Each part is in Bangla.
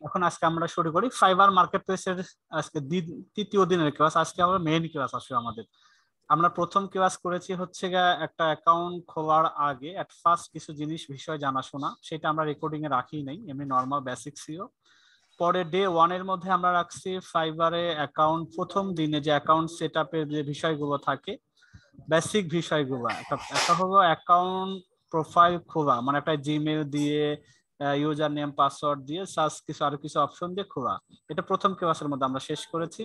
এখন আজকে আমরা শুরু করি ফাইবার মার্কেটপ্লেসের আজকে তৃতীয় দিনের ক্লাস। আজকে আমরা মেইন ক্লাস আসবে আমাদের। আমরা প্রথম ক্লাস করেছি হচ্ছে একটা অ্যাকাউন্ট খোলার আগে এট ফার্স্ট কিছু জিনিস বিষয় জানাশোনা, সেটা আমরা রেকর্ডিং এ রাখি নাই, এমনি নর্মাল বেসিক ছিল। পরে ডে 1 এর মধ্যে আমরা রাখছি ফাইবারে অ্যাকাউন্ট প্রথম দিনে যে অ্যাকাউন্ট সেট আপের যে বিষয়গুলো থাকে, বেসিক বিষয়গুলো। একটা হলো অ্যাকাউন্ট প্রোফাইল খোলা, মানে একটা জিমেল দিয়ে ইউজার নেম পাসওয়ার্ড দিয়ে সার্চ কিছু আরো কিছু অপশন দিয়ে খোলা। এটা প্রথম ক্লাসের মধ্যে আমরা শেষ করেছি।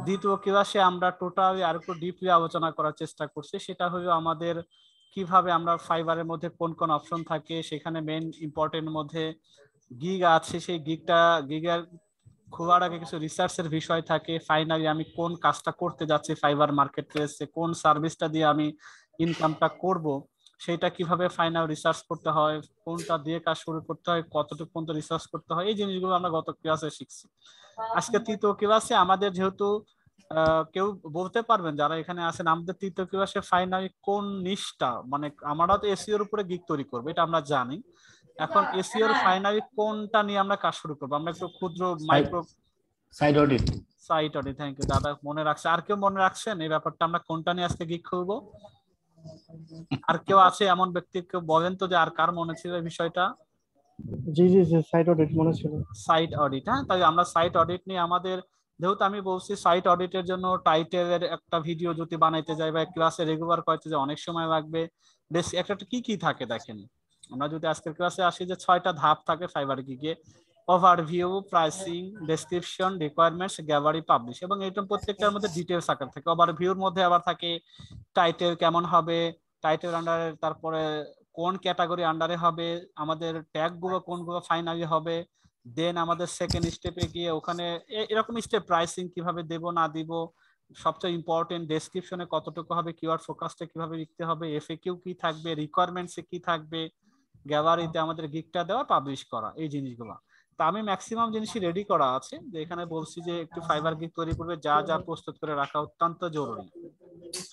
দ্বিতীয় ক্লাসে আমরা টোটালি আর একটু ডিপলি আলোচনা করার চেষ্টা করছি, সেটা হলো আমাদের কিভাবে আমরা ফাইবারের মধ্যে কোন কোন অপশন থাকে, সেখানে মেইন ইম্পর্টেন্ট মধ্যে গিগ আছে, সেই গিগের খোলার আগে কিছু রিসার্চের বিষয় থাকে। ফাইনালি আমি কোন কাজটা করতে যাচ্ছি ফাইবার মার্কেট প্লেসে, কোন সার্ভিসটা দিয়ে আমি ইনকামটা করব, সেটা কিভাবে ফাইনাল রিসার্চ করতে হয়, কোনটা দিয়ে কাজ শুরু করতে হয়, কতটুকু পর্যন্ত রিসার্চ করতে হয়, এই জিনিসগুলো আমরা গত ক্লাসে শিখছি। আজকে তৃতীয় ক্লাসে আমাদের যেহেতু কেউ বলতে পারবেন যারা এখানে আছেন, আমাদের তৃতীয় ক্লাসে ফাইনালি কোন নিশটা, মানে আমরা তো এসইওর উপরে গিগ তৈরি করবো এটা আমরা জানি। এখন এসইওর ফাইনালি কোনটা নিয়ে আমরা কাজ শুরু করবো, আমরা একটু ক্ষুদ্র micro site audit. Site audit, thank you দাদা, মনে রাখছে। আর কেউ মনে রাখছেন এই ব্যাপারটা, আমরা কোনটা নিয়ে আজকে গিগ খুলবো? আর কেউ আছে এমন ব্যক্তি, কেউ বলেন তো যে আর কার মনে ছিল এই বিষয়টা? জি জি জি, সাইট অডিট মনে ছিল। সাইট অডিট, হ্যাঁ, তাই আমরা সাইট অডিট নিয়ে আমাদের, যেহেতু আমি বলছি সাইট অডিটের জন্য টাইটেলের একটা ভিডিও যদি বানাইতে যাই বা ক্লাসে রেগুলার করতে যে অনেক সময় লাগবে। বেশ একটা কি কি থাকে দেখেন, আমরা যদি আজকের ক্লাসে আসি যে 6টা ধাপ থাকে ফাইবার গিগে: overview, pricing, description, requirements, gallery, publish. এবং এইটা প্রত্যেকটার মধ্যে ডিটেলস আকার থাকে। ওভারভিউর মধ্যে আবার থাকে টাইটেল কেমন হবে, টাইটেল আন্ডারে, তারপরে কোন ক্যাটাগরি আন্ডারে হবে, আমাদের ট্যাগ গুলো কোনগুলো ফাইনালি হবে, দেন আমাদের সেকেন্ড স্টেপে গিয়ে ওখানে এরকম স্টেপ প্রাইসিং কিভাবে দেব না দিব, সবচেয়ে ইম্পর্টেন্ট ডেসক্রিপশনে কতটুকু হবে, কিওয়ার্ড ফোকাসটা কিভাবে লিখতে হবে, এফএকিউ কি থাকবে, রিকোয়ারমেন্টসে কি থাকবে, গ্যালারিতে আমাদের গিগটা দেওয়া, পাবলিশ করা, এই জিনিসগুলো। তা আমি ম্যাক্সিমাম জিনিসই রেডি করা আছে, যে এখানে বলছি যে একটু ফাইবার গিগ তৈরি করবে যা যা প্রস্তুত করে রাখা অত্যন্ত জরুরি।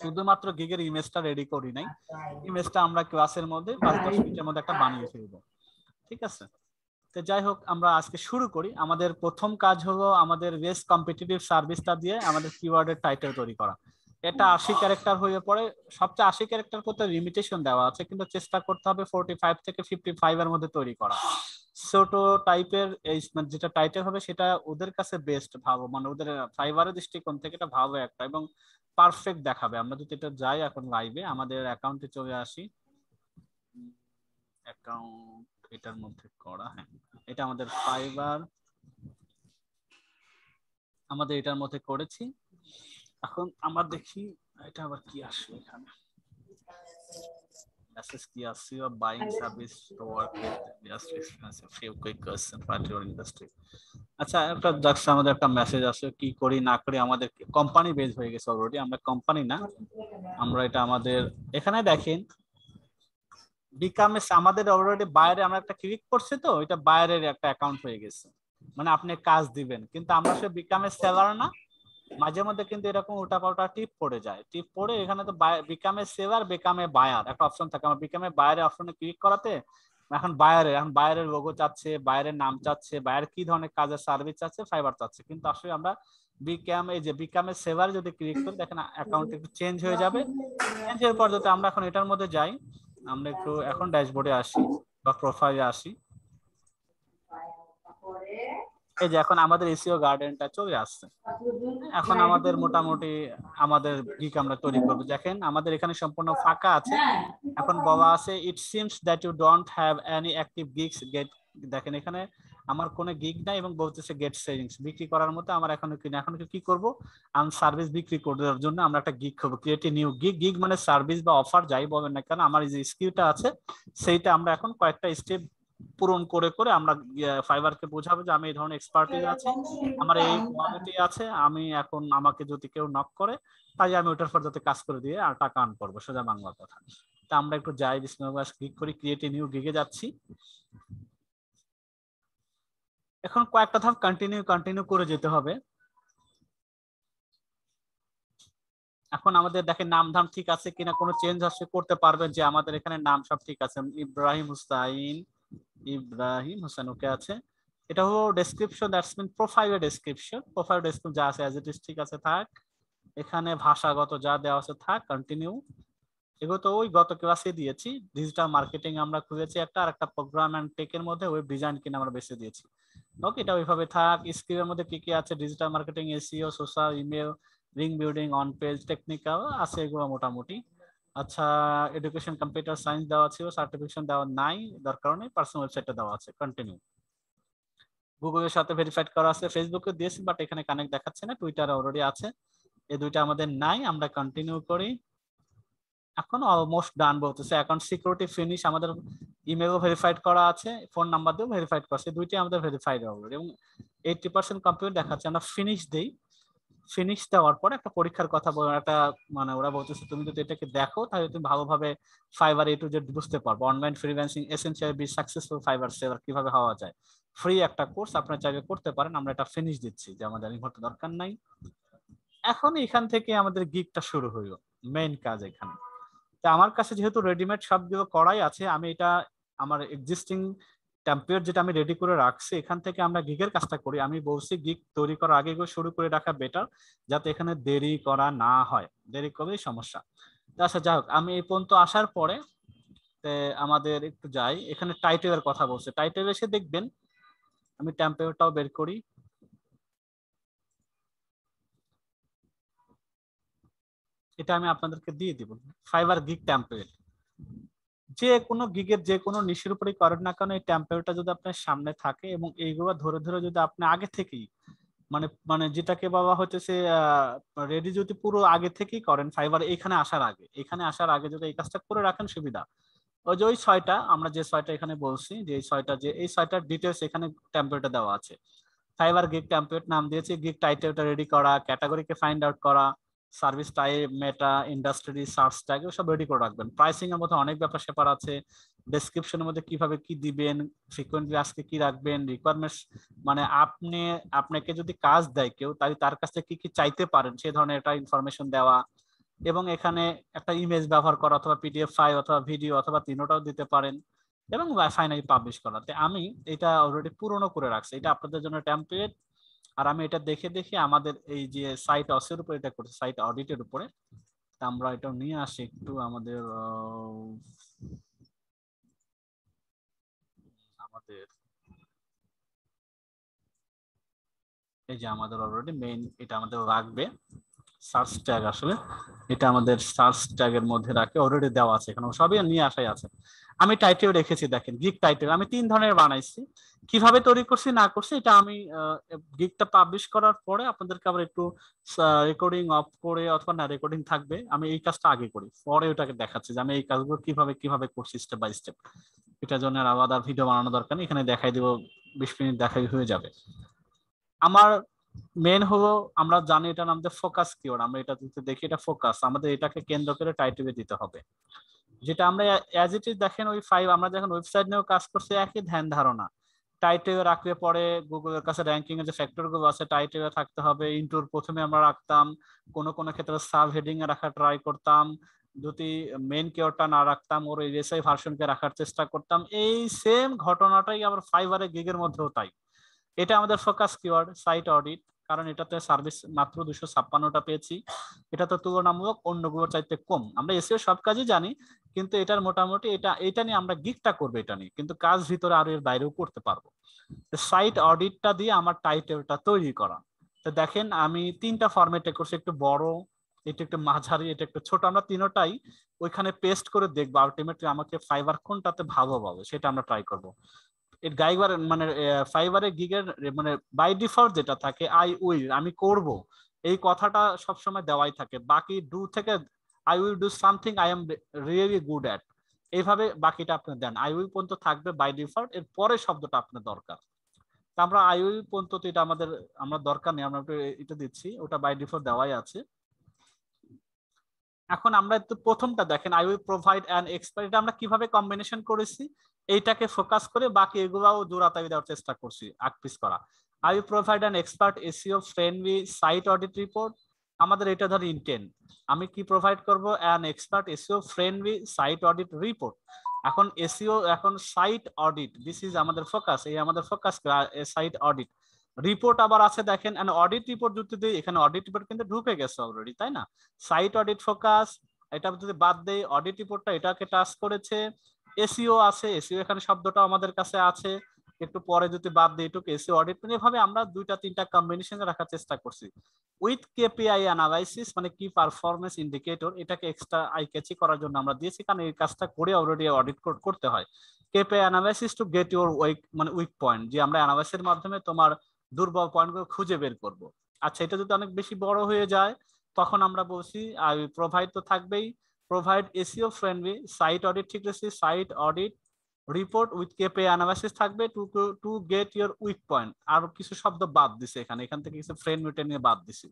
শুধুমাত্র গিগের ইমেজটা রেডি করি নাই, ইমেজটা আমরা ক্লাসের মধ্যে 5-10 মিনিটের মধ্যে একটা বানিয়ে ফেলবো, ঠিক আছে? তো যাই হোক, আমরা আজকে শুরু করি। আমাদের প্রথম কাজ হলো আমাদের বেস্ট কম্পিটিটিভ সার্ভিসটা দিয়ে আমাদের কিওয়ার্ডের টাইটেল তৈরি করা। এটা 80 ক্যারেক্টার হয়ে পড়ে, সবচেয়ে 80 ক্যারেক্টার করতে লিমিটেশন দেওয়া আছে, কিন্তু চেষ্টা করতে হবে 45 থেকে 55 এর মধ্যে তৈরি করা। ছোট টাইপের এই যেটা টাইটেল হবে সেটা ওদের কাছে বেস্ট ভাবো, মানে ওদের ফাইবারের দৃষ্টিকোণ থেকে এটা ভালো একটা এবং পারফেক্ট দেখাবে। আমরা যদি এটা যাই এখন লাইভে আমাদের অ্যাকাউন্টে চলে আসি, অ্যাকাউন্ট এটার মধ্যে করা, হ্যাঁ এটা আমাদের ফাইবার, আমাদের এটার মধ্যে করেছি। এখন আমরা দেখি এটা আবার কি আসলো, এখানে মেসেজ কি আসছে, buying service to work with just expensive few quick question for your industry. আচ্ছা, একটা দেখছি আমাদের একটা মেসেজ আসে, কি করি না করি, আমাদের কোম্পানি বেজ হয়ে গেছে অলরেডি, আমরা কোম্পানি না, আমরা এটা আমাদের এখানে দেখেন বিকামে আমাদের অলরেডি বাইরে আমরা একটা ক্লিক করছি, তো এটা বাইরের একটা অ্যাকাউন্ট হয়ে গেছে, মানে আপনি কাজ দিবেন কিন্তু আমরা সে বিকামে সেলার না। মাঝে মধ্যে কিন্তু এরকম উল্টাপাল্টা টিপ পড়ে যায়, টিপ পড়ে এখানে তো বিকামে সেলার, বিকামে বায়ার একটা অপশন থাকে, আমার বিকামে বায়ারের অপশনে ক্লিক করাতে এখন বায়ারের লোগো চাচ্ছে, বায়ারের নাম চাচ্ছে, বায়ার কি ধরনের কাজের সার্ভিস চাচ্ছে, ফাইবার চাচ্ছে, কিন্তু আসলে আমরা বিকাম এই যে বিকামে সেভার যদি ক্লিক করি দেখেন অ্যাকাউন্ট একটু চেঞ্জ হয়ে যাবে। চেঞ্জ হওয়ার পর যদি আমরা এখন এটার মধ্যে যাই, আমরা একটু এখন ড্যাশবোর্ডে আসি বা প্রোফাইলে আসি, এই যে এখন আমাদের এসইও গার্ডেনটা চলে আসছে। এখন আমাদের মোটামুটি আমাদের গিগ আমরা তৈরি করব। দেখেন আমাদের এখানে সম্পূর্ণ ফাঁকা আছে। এখন বলা আছে it seems that you don't have any active gigs get. দেখেন এখানে আমার কোনো গিগ নাই এবং বলতেছে গেট সেভিংস, বিক্রি করার মতো আমার এখনো কিনা। এখন কি করব, আমি সার্ভিস বিক্রি করার জন্য আমরা একটা গিগ করব, create a new gig. Gig মানে সার্ভিস বা অফার যাই বলেন না কেন, আমার যে স্কিলটা আছে সেইটা আমরা এখন কয়েকটা স্টেপ পূরণ করে করে আমরা ফাইবারকে বোঝাবো যে আমি এই ধরনের এক্সপার্টিস আছে, আমার এই কোয়ালিটি আছে, আমি এখন আমাকে যদি কেউ নক করে তাই আমি ওটার পর যাতে কাজ করে দিয়ে আর টাকা আর্ন করবো, সোজা বাংলার কথা। তা আমরা একটু যাই, বিসমিল্লাহ ক্লিক করি, ক্রিয়েট এ নিউ গিগে যাচ্ছি। এখন কয়েকটা ধাপ কন্টিনিউ করে যেতে হবে। এখন আমাদের দেখেন নাম ধাম ঠিক আছে কিনা, কোনো চেঞ্জ আসলে করতে পারবেন যে আমাদের এখানে নাম সব ঠিক আছে, ইব্রাহিম হোসেন ওকে আছে। এটা হলো ডেসক্রিপশন, দ্যাটস মিন প্রোফাইলের ডেসক্রিপশন। প্রোফাইল ডেসক্রিপশন যা আছে অ্যাজ ইট ইজ ঠিক আছে থাক। এখানে ভাষাগত যা দেওয়া আছে থাক, কন্টিনিউ। এগুলো তো ওই গত ক্লাসে দিয়েছি। ডিজিটাল মার্কেটিং আমরা খুঁজেছি একটা, আর একটা প্রোগ্রাম এন্ড টেকের মধ্যে ওয়েব ডিজাইন কিনা আমরা বেছে দিয়েছি। ওকে, এটা ওইভাবে থাক। স্কিলের মধ্যে কি কি আছে, digital marketing, SEO, social, email, link building, on page, technical আছে এগুলো মোটামুটি। আচ্ছা, এডুকেশন কম্পিউটার সায়েন্স দেওয়া ছিল, সার্টিফিকেশন দেওয়া নাই, দরকার নেই, পার্সোনাল ওয়েবসাইটে দেওয়া আছে, কন্টিনিউ। গুগলের সাথে ভেরিফাইড করা আছে, ফেসবুকে দিয়েছি বাট এখানে কানেক্ট দেখাচ্ছে না, টুইটারে অলরেডি আছে, এই দুইটা আমাদের নাই, আমরা কন্টিনিউ করি। এখন অলমোস্ট ডান বলতেছে। অ্যাকাউন্ট সিকিউরিটি ফিনিশ, আমাদের ইমেলও ভেরিফাইড করা আছে, ফোন নাম্বার দিয়েও ভেরিফাইড করছে, দুইটাই আমাদের ভেরিফাইড অলরেডি এবং 80% কমপ্লিট দেখাচ্ছে। আমরা ফিনিশ দেই, ফিনিশ দেওয়ার পর একটা পরীক্ষার কথা বলে একটা মানে ওরা বলতেছে তুমি যদি এটাকে দেখো তাহলে তুমি ভালোভাবে ফাইবার A to Z বুঝতে পারবো। Online freelancing essential be successful fibre seller কিভাবে হওয়া যায়, ফ্রি একটা কোর্স, আপনারা চাইলে করতে পারেন। আমরা এটা ফিনিশ দিচ্ছি যে আমাদের এই মুহূর্তে দরকার নাই। এখন এখান থেকে আমাদের গিগটা শুরু হইলো, মেইন কাজ এখানে। তা আমার কাছে যেহেতু রেডিমেড সবগুলো করাই আছে, আমি এটা আমার এক্সিস্টিং টেমপ্লেট যেটা আমি রেডি করে রাখছি এখান থেকে আমরা গিগের কাজটা করি। আমি বলছি গিগ তৈরি করার আগে শুরু করে রাখা বেটার, যাতে এখানে দেরি করা না হয়, দেরি করলেই সমস্যা। আচ্ছা যাই হোক, আমি এই পর্যন্ত আসার পরে আমাদের একটু যাই, এখানে টাইটেলের কথা বলছে, টাইটেল এসে দেখবেন আমি টেমপ্লেটটাও বের করি। এটা আমি আপনাদেরকে দিয়ে দিব, ফাইবার গিগ টেমপ্লেট। যে কোনো গিগের যে কোনো নিশের উপরে করেন না কেন, এই টেমপ্লেটটা যদি আপনার সামনে থাকে এবং এইগুলো ধরে ধরে যদি আপনি আগে থেকেই মানে মানে যেটাকে বলা হচ্ছে রেডি যদি পুরো আগে থেকেই করেন, ফাইবার এখানে আসার আগে যদি এই কাজটা করে রাখেন সুবিধা। ওই যে ওই ছয়টা আমরা যে ছয়টা এখানে বলছি, যে এই ছয়টার ডিটেলস এখানে টেমপ্লেটে দেওয়া আছে। ফাইবার গিগ টেমপ্লেট নাম দিয়েছি, গিগ টাইটেলটা রেডি করা, ক্যাটাগরিকে ফাইন্ড আউট করা, সার্ভিস টাইপ, মেটা, ইন্ডাস্ট্রি, সার্চ ট্যাগ সব রেডি করে রাখবেন। প্রাইসিং এর মধ্যে অনেক ব্যাপার স্যাপার আছে, ডেসক্রিপশনের মধ্যে কিভাবে কি দিবেন, ফ্রিকোয়েন্টলি আজকে কি রাখবেন, রিকোয়ারমেন্টস মানে আপনাকে যদি কাজ দেয় কেউ তাহলে তার কাছ থেকে কি কি চাইতে পারেন সেই ধরনের একটা ইনফরমেশন দেওয়া, এবং এখানে একটা ইমেজ ব্যবহার করা অথবা পিডিএফ ফাইল অথবা ভিডিও অথবা তিনোটাও দিতে পারেন, এবং ফাইনালি পাবলিশ করাতে। আমি এটা অলরেডি পুরনো করে রাখছি, এটা আপনাদের জন্য টেমপ্লেট। আর আমি এটা দেখে দেখে আমাদের এই যে সাইট অসের উপর এটা করছি, সাইট অডিটের উপরে, আমরা এটা নিয়ে আসি একটু আমাদের আমাদের এই যে আমাদের অলরেডি মেইন এটা আমাদের রাখবে সার্চ ট্যাগ, আসলে এটা আমাদের সার্চ ট্যাগের মধ্যে রাখে, অলরেডি দেওয়া আছে এখানে, সবই নিয়ে আসাই আছে। আমি টাইটেল রেখেছি, দেখেন গিগ টাইটেল আমি 3 ধরনের বানাইছি, কিভাবে তৈরি করছি না করছি এটা আমি গিগটা পাবলিশ করার পরে আপনাদেরকে আবার একটু রেকর্ডিং অফ করে অথবা না রেকর্ডিং থাকবে, আমি এই কাজটা আগে করি, পরে ওটাকে দেখাচ্ছি যে আমি এই কাজগুলো কিভাবে কিভাবে করছি স্টেপ বাই স্টেপ। এটার জন্য আলাদা ভিডিও বানানো দরকার নেই, এখানে দেখাই দিব, 20 মিনিট দেখাই হয়ে যাবে। আমার মেন হলো আমরা জানি এটা নাম ফোকাস কিওয়ার্ড, আমরা এটা দেখি এটা ফোকাস, আমাদের এটাকে কেন্দ্র করে টাইটেলে দিতে হবে, যেটা আমরা অ্যাজ ইট ইজ দেখেন ওই আমরা যখন ওয়েবসাইট নিয়েও কাজ করছি একই ধ্যান ধারণা। টাইটেল রাখলে পরে গুগলের কাছে র্যাঙ্কিং এর যে ফ্যাক্টর গুলো আছে টাইটেলে থাকতে হবে, ইন্টুর প্রথমে আমরা রাখতাম, কোন কোন ক্ষেত্রে সাব হেডিং এ রাখা ট্রাই করতাম, যদি মেইন কিওয়ার্ডটা না রাখতাম ওর এসআই ভার্সনকে রাখার চেষ্টা করতাম। এই সেম ঘটনাটাই আবার ফাইবারে গিগের মধ্যেও তাই। এটা আমাদের ফোকাস কিওয়ার্ড, সাইট অডিট, কারণ এটাতে সার্ভিস মাত্র 256টা পেয়েছি, এটা তো তুলনামূলক অন্যগুলোর চাইতে কম। আমরা এসইও সব কাজই জানি, কিন্তু এটার মোটামুটি এটা নিয়ে আমরা গিগটা করবো, এটা নিয়ে কিন্তু কাজ ভিতরে আরো এর বাইরেও করতে পারবো। সাইট অডিটটা দিয়ে আমার টাইটেলটা তৈরি করা। তো দেখেন আমি 3টা ফরম্যাটে করছি, একটু বড়, এটা একটু মাঝারি, এটা একটু ছোট, আমরা তিনটাই ওইখানে পেস্ট করে দেখবো আলটিমেটলি আমাকে ফাইবার কোনটাতে ভালো পাবে সেটা আমরা ট্রাই করবো। এর গাইবার মানে ফাইবারে গিগের মানে বাই ডিফল্ট যেটা থাকে আই উইল, আমি করব, এই কথাটা সবসময় দেওয়াই থাকে। বাকি ডু থেকে I will do something I am really good at, এইভাবে বাকিটা আপনি দেন। আই উইল পর্যন্ত থাকবে বাই ডিফল্ট, এর পরে শব্দটা আপনার দরকার। আমরা আই উইল পর্যন্ত এটা আমরা দরকার নেই, আমরা এটা দিচ্ছি, ওটা বাই ডিফল্ট দেওয়াই আছে। এখন আমরা একটু প্রথমটা দেখেন, I will provide an expert, এটা আমরা কিভাবে কম্বিনেশন করেছি, এইটাকে ফোকাস করে বাকি এগুলাও জোড়াতালি দেওয়ার চেষ্টা করছি, আকপিস করা। I will provide an expert SEO friendly site audit report, আমাদের এটা ধর ইন্টেন্ট, আমি কি প্রোভাইড করব, an expert SEO friendly site audit report. এখন এসইও, এখন সাইট অডিট, দিস ইজ আমাদের ফোকাস, এই আমাদের ফোকাস সাইট অডিট। রিপোর্ট আবার আছে দেখেন, অডিট রিপোর্ট যদি দিই, এখানে অডিট রিপোর্ট কিন্তু ঢুকে গেছে অলরেডি, তাই না? সাইট অডিট ফোকাস, এটা যদি বাদ দেই, অডিট রিপোর্টটা এটাকে টাচ করেছে। এসইও আছে, এসইও এখানে শব্দটা আমাদের কাছে আছে, একটু পরে যদি বাদ দিই এটুকু এসইও অডিট, এভাবে আমরা দুইটা তিনটা কম্বিনেশনে রাখার চেষ্টা করছি। উইথ কেপিআই অ্যানালাইসিস মানে কি পারফরমেন্স ইন্ডিকেটর, এটাকে এক্সট্রা আই ক্যাচি করার জন্য আমরা দিয়েছি, কারণ এই কাজটা করে অলরেডি অডিট করতে হয়। KPI analysis to get your weak point, যে আমরা অ্যানালাইসিসের মাধ্যমে তোমার দুর্বল পয়েন্টগুলো খুঁজে বের করব। আচ্ছা, এটা যদি অনেক বেশি বড় হয়ে যায় তখন আমরা বলছি প্রোভাইড তো থাকবেই, provide SEO friendly site audit, ঠিক আছে, site audit report with KPI analysis থাকবে to get your weak point. আর কিছু শব্দ বাদ দিছে এখানে, এখান থেকে কিছু ফ্রেন্ডলিটা নিয়ে বাদ দিছি,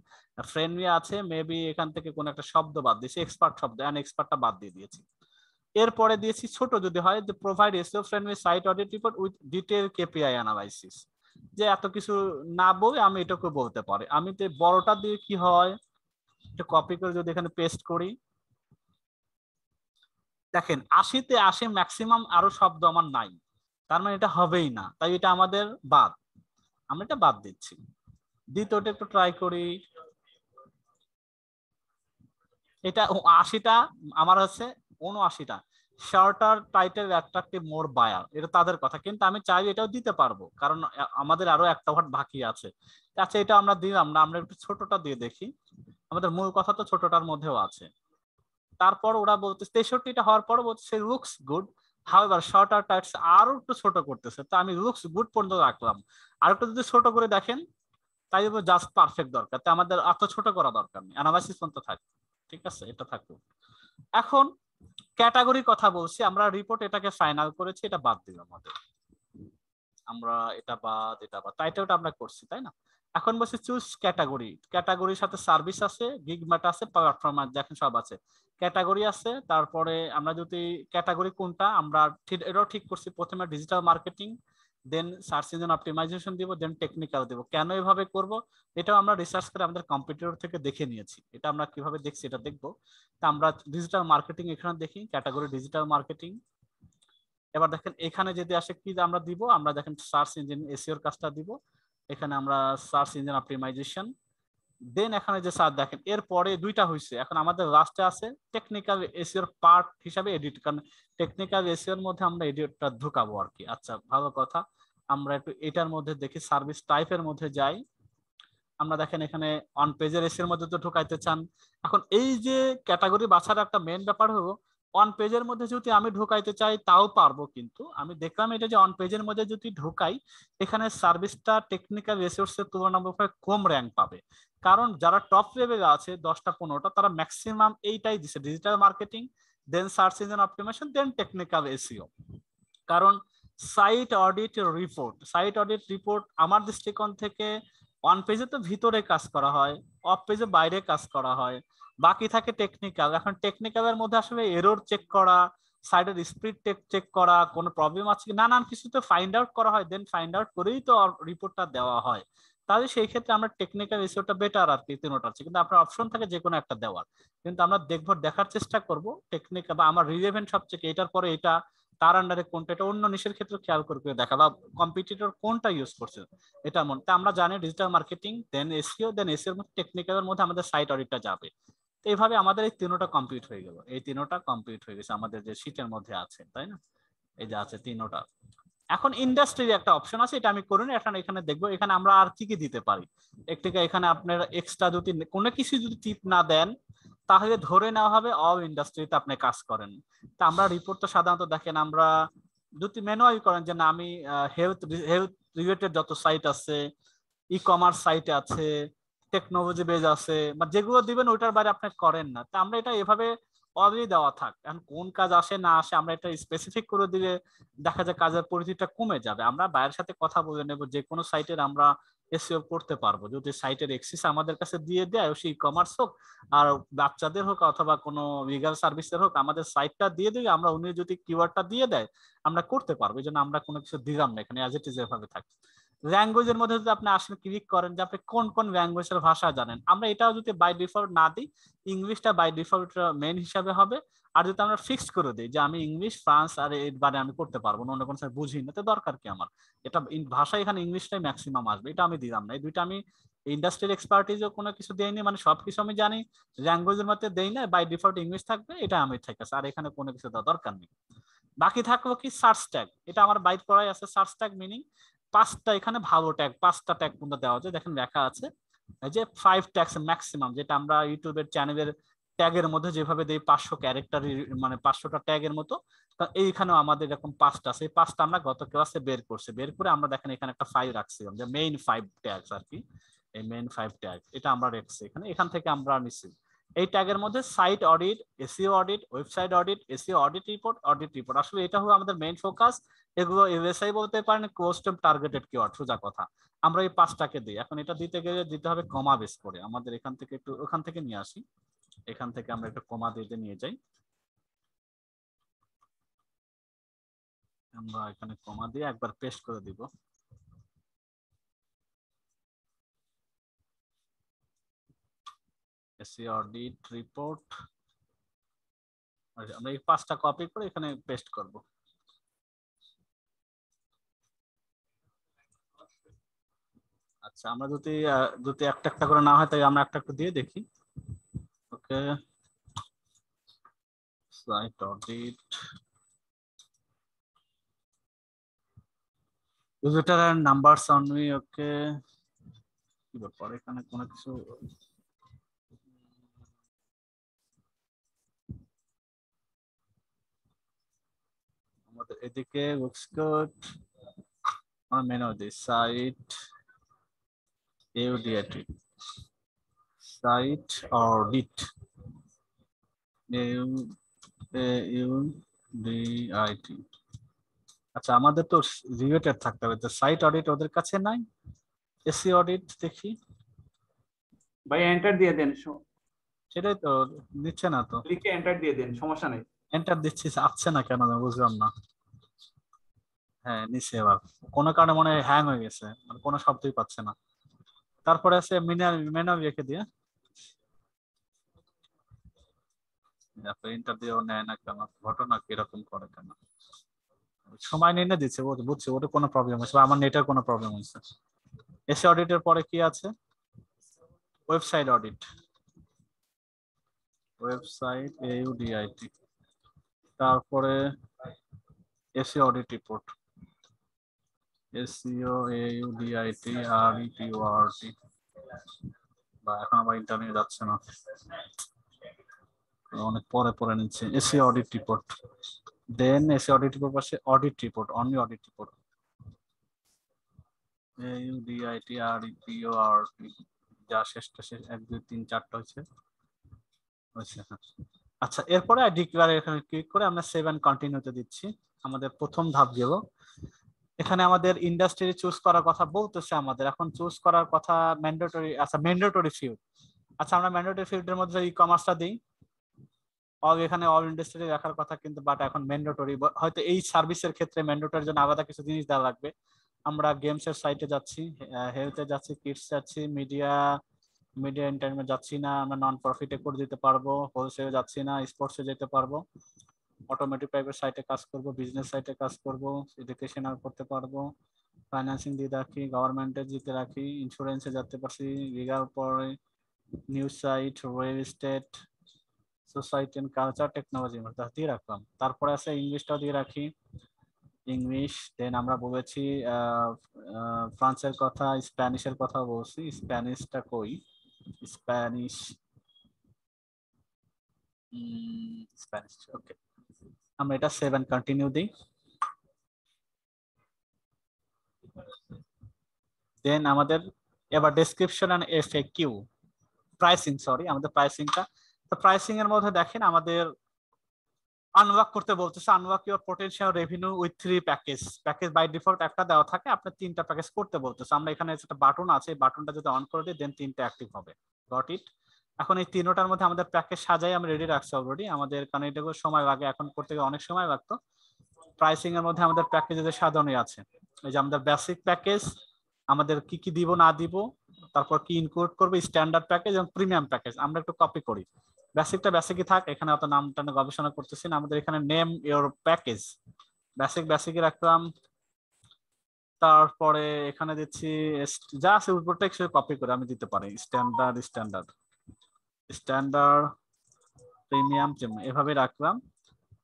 ফ্রেন্ডলি আছে মেবি, এখান থেকে কোন একটা শব্দ বাদ দিছি, এক্সপার্ট শব্দ, এক্সপার্টটা বাদ দিয়ে দিয়েছি। এরপরে দিয়েছি ছোট যদি হয়, যে provide SEO friendly site audit report with detail KPI analysis, যে এত কিছু না বই আমি এটাকে বলতে পারি। আমি তো বড়টা দিয়ে কি হয়, একটু কপি করে যদি এখানে পেস্ট করি, দেখেন 80-তে 80 ম্যাক্সিমাম আরো শব্দ আমার নাই, তার মানে এটা হবেই না, তাই এটা আমাদের বাদ, আমরা এটা বাদ দিচ্ছি। দ্বিতীয়টা একটু ট্রাই করি, এটা 80টা আমার আছে, 79টা শর্টার টাইটেল অ্যাট্রাকটিভ মোর বায়ার, এটা তাদের কথা, কিন্তু আমি চাই এটাও দিতে পারবো, কারণ আমাদের আরো একটা ওয়ার্ড বাকি আছে। আচ্ছা, এটা আমরা দিলাম না, আমরা একটু ছোটটা দিয়ে দেখি, আমাদের মূল কথা তো ছোটটার মধ্যেও আছে। তারপর ওরা বলতে 63টা হওয়ার পর বলছে লুকস গুড, হাউএভার শর্টার টাইটস, আরো একটু ছোট করতেছে, তো আমি লুকস গুড পর্যন্ত রাখলাম। আর একটু যদি ছোট করে দেখেন, তাই জাস্ট পারফেক্ট দরকার, তো আমাদের এত ছোট করা দরকার নেই, অ্যানালাইসিস পর্যন্ত থাকবে, ঠিক আছে, এটা থাকবে। এখন ক্যাটাগরির কথা বলছি, আমরা রিপোর্ট এটাকে ফাইনাল করেছি, এটা বাদ দিলাম আমাদের, আমরা এটা বাদ, এটা বাদ, টাইটেলটা আমরা করছি, তাই না? এখন বলছি চুজ ক্যাটাগরি, ক্যাটাগরির সাথে সার্ভিস আছে, গিগ ম্যাট আছে, প্ল্যাটফর্ম দেখেন সব আছে, ক্যাটাগরি আছে। তারপরে আমরা যদি ক্যাটাগরি কোনটা আমরা এটাও ঠিক করছি, প্রথমে ডিজিটাল মার্কেটিং, দেন সার্চ ইঞ্জিন অপটিমাইজেশন দিব, দেন টেকনিক্যাল দিব। কেন এভাবে করব, এটাও আমরা রিসার্চ করে আমাদের কম্পিটিটর থেকে দেখে নিয়েছি, এটা আমরা কিভাবে দেখছি এটা দেখবো। তা আমরা ডিজিটাল মার্কেটিং এখানে দেখি, ক্যাটাগরি ডিজিটাল মার্কেটিং। এবার দেখেন এখানে যদি আসে কি আমরা দিব, আমরা দেখেন সার্চ ইঞ্জিন এসইওর কাজটা দিব, এখানে আমরা সার্চ ইঞ্জিন অপটিমাইজেশন, দেন এখানে যে স্যার দেখেন এরপরে দুইটা হয়েছে, এখন আমাদের লাস্টে আছে টেকনিক্যাল এসইওর পার্ট হিসাবে এডিট, কারণ টেকনিক্যাল এসইওর মধ্যে আমরা এডিটটা ঢুকাবো আর কি। আচ্ছা, ভালো কথা, আমরা একটু এটার মধ্যে দেখি, সার্ভিস টাইপের মধ্যে যাই, আমরা দেখেন এখানে অন পেজের এসইওর মধ্যে তো ঢুকাইতে চান। এখন এই যে ক্যাটাগরি বাছার একটা মেন ব্যাপার হলো, অন পেজের মধ্যে যদি আমি ঢুকাইতে চাই তাও পারবো, কিন্তু আমি দেখলাম এটা যে অন পেজের মধ্যে যদি ঢুকাই, এখানে সার্ভিসটা টেকনিক্যাল রিসোর্সের তুলনামূলক কম র্যাঙ্ক পাবে, কারণ যারা টপ লেভেলে আছে 10টা 15টা তারা ম্যাক্সিমাম এইটাই দিছে, ডিজিটাল মার্কেটিং, দেন সার্চ ইঞ্জিন অপটিমাইজেশন, দেন টেকনিক্যাল এসইও। কারণ সাইট অডিট রিপোর্ট আমার দৃষ্টিকোণ থেকে অন পেজে তো ভিতরে কাজ করা হয়, অফ পেজে বাইরে কাজ করা হয়, বাকি থাকে টেকনিক্যাল। এখন টেকনিক্যালের মধ্যে আসলে এরর চেক করা, সাইডের স্পিড চেক করা, কোনো প্রবলেম আছে কি নানান কিছু তো ফাইন্ড আউট করা হয়, দেন ফাইন্ড আউট করেই তো রিপোর্টটা দেওয়া হয়। তাহলে সেই ক্ষেত্রে আমরা টেকনিক্যাল ইস্যুটা বেটার আর কি, তিনটা আছে, কিন্তু আপনার অপশন থাকে যে কোনো একটা দেওয়ার, কিন্তু আমরা দেখার চেষ্টা করব টেকনিক্যাল বা আমার রিলেভেন্ট সবচেয়ে এটার পরে এটা, তার আন্ডারে কোনটা, এটা অন্য নিশের ক্ষেত্রে খেয়াল করে দেখা, বা কম্পিটিটর কোনটা ইউজ করছে এটা মনে। আমরা জানি ডিজিটাল মার্কেটিং, দেন এসইও, দেন এসইওর মধ্যে টেকনিক্যালের মধ্যে আমাদের সাইট অডিটটা যাবে। তো এইভাবে আমাদের এই তিনটা কমপ্লিট হয়ে গেল, এই তিনটা কমপ্লিট হয়ে গেছে আমাদের যে শীটের মধ্যে আছে, তাই না? এই যে আছে তিনটা। এখন ইন্ডাস্ট্রির একটা অপশন আছে, এটা আমি করি না, এখন এখানে দেখবো এখানে আমরা আর কি কি দিতে পারি। একটু এখানে আপনার এক্সট্রা যদি কোনো কিছু যদি টিপ না দেন তাহলে ধরে নেওয়া হবে অল ইন্ডাস্ট্রিতে আপনি কাজ করেন। তা আমরা রিপোর্ট তো সাধারণত দেখেন আমরা যদি ম্যানুয়ালি করেন, যে না আমি হেলথ রিলেটেড যত সাইট আছে, ই কমার্স সাইট আছে, টেকনোলজি বেজ আছে, বা যেগুলো দিবেন ওইটার বাইরে আপনি করেন না, তা আমরা এটা এভাবে অলরেডি দেওয়া থাক। এখন কোন কাজ আসে না আসে আমরা এটা স্পেসিফিক করে দিলে দেখা যায় কাজের পরিধিটা কমে যাবে। আমরা বাইরের সাথে কথা বলে নেব, যে কোনো সাইটের আমরা এসইও করতে পারবো, যদি সাইটের এক্সিস আমাদের কাছে দিয়ে দেয়, সেই কমার্স হোক আর বাচ্চাদের হোক অথবা কোনো লিগাল সার্ভিসের হোক, আমাদের সাইটটা দিয়ে দিলে আমরা উনি যদি কিওয়ার্ডটা দিয়ে দেয় আমরা করতে পারবো, এই জন্য আমরা কোনো কিছু দিলাম না এখানে, অ্যাজ ইট ইজ এভাবে থাকে। ল্যাঙ্গুয়েজের মধ্যে যদি আপনি আসলে ক্লিক করেন যে আপনি কোন কোন ল্যাঙ্গুয়েজের ভাষা জানেন, আমরা এটাও যদি বাই ডিফল্ট না দিই, ইংলিশটা বাই ডিফল্ট মেন হিসাবে হবে। আর যদি আমরা ফিক্স করে দিই যে আমি ইংলিশ ফ্রান্স আর এর বারে আমি করতে পারবো না, অন্য কোনো বুঝি না, তো দরকার কি আমার, এটা ভাষা এখানে ইংলিশটাই ম্যাক্সিমাম আসবে, এটা আমি দিলাম না। এই দুইটা আমি ইন্ডাস্ট্রিয়াল এক্সপার্টিজও কোনো কিছু দেইনি, মানে সবকিছু আমি জানি, ল্যাঙ্গুয়েজের মধ্যে দেই না, বাই ডিফল্ট ইংলিশ থাকবে, এটা আমি ঠিক আছে, আর এখানে কোনো কিছু দেওয়ার দরকার নেই। বাকি থাকলো কি সার্চ ট্যাগ, এটা আমার বাইট করাই আছে। সার্চ ট্যাগ মিনিং পাঁচটা এখানে ভালো ট্যাগ, পাঁচটা ট্যাগ কোনটা দেওয়া যায় দেখেন লেখা আছে, এই যে 5 ট্যাগস ম্যাক্সিমাম, যেটা আমরা ইউটিউবের চ্যানেলের ট্যাগের মধ্যে যেভাবে দেই 500 ক্যারেক্টার, মানে 500টা ট্যাগের মতো, এইখানেও আমাদের এরকম 5টা আছে। এই 5টা আমরা গত ক্লাসে বের করছি, বের করে আমরা দেখেন এখানে একটা ফাইল রাখছিলাম যে মেইন 5 ট্যাগস আর কি, এই মেইন 5 ট্যাগ এটা আমরা রেখেছি এখানে, এখান থেকে আমরা নিছি। এই ট্যাগের মধ্যে site audit, SEO audit, website audit, SEO audit report, audit report, আসলে এটা হলো আমাদের মেইন ফোকাস। এগুলো এসআই বলতে পারেন, কাস্টম টার্গেটেড কিওয়ার্ড, সোজা কথা। আমরা এই 5টাকে দিই। এখন এটা দিতে গেলে দিতে হবে কমা বেস করে, আমাদের এখান থেকে একটু ওখান থেকে নিয়ে আসি, এখান থেকে আমরা একটু কমা দিয়ে নিয়ে যাই, আমরা এখানে কমা দিয়ে একবার পেস্ট করে দিব। এসইও অডিট রিপোর্ট, আমরা এই 5টা কপি করে এখানে পেস্ট করব। আচ্ছা, আমরা যদি যদি একটা একটা করে না হয় তাই আমরা একটা একটা দিয়ে দেখি। Okay, site audit, visitor and numbers only. Okay, কি ব্যাপার এখানে কোনো কিছু, আমাদের এদিকে লুকস গুড, আমরা মেনু দিই site UDIT, site audit, UDIT. আচ্ছা, আমাদের তো রিলেটেড থাকতে হবে, তো সাইট অডিট ওদের কাছে নাই, এসি অডিট দেখি, ভাই এন্টার দিয়ে দেন, সেটাই তো দিচ্ছে না তো, লিখে এন্টার দিয়ে দেন, সমস্যা নেই। এন্টার দিচ্ছি, আসছে না কেন আমি বুঝলাম না। হ্যাঁ নিচে, এবার কোনো কারণে মনে হয় হ্যাং হয়ে গেছে, মানে কোনো শব্দই পাচ্ছে না। তারপরে আছে মেনু রেখে দিয়ে, এন্টার দিয়েও নেয় না কেন, ঘটনা কিরকম করে কেন, সময় নিয়ে দিচ্ছে, ও বুঝছি, ওটা কোনো প্রবলেম হয়েছে, বা আমার নেটের কোনো প্রবলেম হয়েছে। এসি অডিটের পরে কি আছে, ওয়েবসাইট অডিট, ওয়েবসাইট ইউডিআইটি, তারপরে এসি অডিট রিপোর্ট, এসইও ইউডিআইটি আর ইপিওআরটি, বা এখন আবার ইন্টারনেট যাচ্ছে না, অনেক পরে পরে নিচ্ছে। SC audit report, then SC audit report পাশে audit report, only audit report, UDIT আর ইপিওআরটি, যা শেষটা শেষ 1 2 3 4টা হচ্ছে। আচ্ছা, এরপরে ডিক্লেয়ার এখানে ক্লিক করে আমরা সেভ এন্ড কন্টিনিউতে দিচ্ছি। আমাদের প্রথম ধাপ গেল, এখানে আমাদের ইন্ডাস্ট্রি চুজ করার কথা বলতেছে, আমাদের এখন চুজ করার কথা ম্যান্ডেটরি। আচ্ছা, ম্যান্ডেটরি ফিল্ড, আচ্ছা আমরা ম্যান্ডেটরি ফিল্ডের মধ্যে ই কমার্সটা দিই, এখানে অল ইন্ডাস্ট্রি রাখার কথা, কিন্তু বাট এখন ম্যান্ডেটরি, হয়তো এই সার্ভিসের ক্ষেত্রে ম্যান্ডেটরির জন্য আলাদা কিছু জিনিস দেওয়া লাগবে। আমরা গেমস এর সাইটে যাচ্ছি, হেলথে যাচ্ছি, কিডস যাচ্ছি, মিডিয়া এন্টারটেইনমেন্ট যাচ্ছি না, আমরা নন প্রফিটে করে দিতে পারবো, হোলসেলে যাচ্ছি না, স্পোর্টসে যেতে পারবো, অটোমেটিক টাইপের সাইটে কাজ করব, বিজনেস সাইটে কাজ করব, এডুকেশনাল করতে পারবো, ফাইন্যান্সিং দিয়ে রাখি, গভর্নমেন্টে দিতে রাখি, ইন্স্যুরেন্সে যেতে পারছি, লিগাল পরে, news site, real estate, society and culture, technology দিয়ে রাখলাম। তারপরে আছে ইংলিশটাও দিয়ে রাখি, ইংলিশ। দেন আমরা বলেছি ফ্রান্সের কথা, স্প্যানিশের কথা বলছি, স্প্যানিশটা কই, স্প্যানিশ, স্প্যানিশ। ওকে, আমরা এটা সেভ এন্ড কন্টিনিউ দিই। দেন আমাদের এবার description and FAQ, pricing, sorry আমাদের প্রাইসিংটা, তো প্রাইসিং এর মধ্যে দেখেন আমাদের আনলক করতে বলতেছে, unlock your potential revenue with 3 package, package by default একটা দেওয়া থাকে, আপনি 3টা প্যাকেজ করতে বলতেছে। আমরা এখানে একটা বাটন আছে, এই বাটনটা যদি অন করে দিই দেন 3টা অ্যাক্টিভ হবে, গট ইট। এখন এই 3টার মধ্যে আমাদের প্যাকেজ সাজাই আমি রেডি রাখছি অলরেডি, আমাদের কারণ এটা সময় লাগে, এখন করতে গেলে অনেক সময় লাগতো। প্রাইসিং এর মধ্যে আমাদের প্যাকেজ সাজানো আছে, এই যে আমাদের বেসিক প্যাকেজ, আমাদের কি কি দিব না দিব, তারপর কি ইনক্লুড করবে, স্ট্যান্ডার্ড প্যাকেজ এবং প্রিমিয়াম প্যাকেজ। আমরা একটু কপি করি, বেসিকটা বেসিকই থাক, এখানে অত নাম টানে গবেষণা করতেছি না। আমাদের এখানে নেম ইওর প্যাকেজ, বেসিক বেসিকই রাখলাম। তারপরে এখানে দিচ্ছি যা আছে উপরটা একটু কপি করে আমি দিতে পারি, স্ট্যান্ডার্ড স্ট্যান্ডার্ড স্ট্যান্ডার্ড প্রিমিয়াম এভাবে রাখলাম।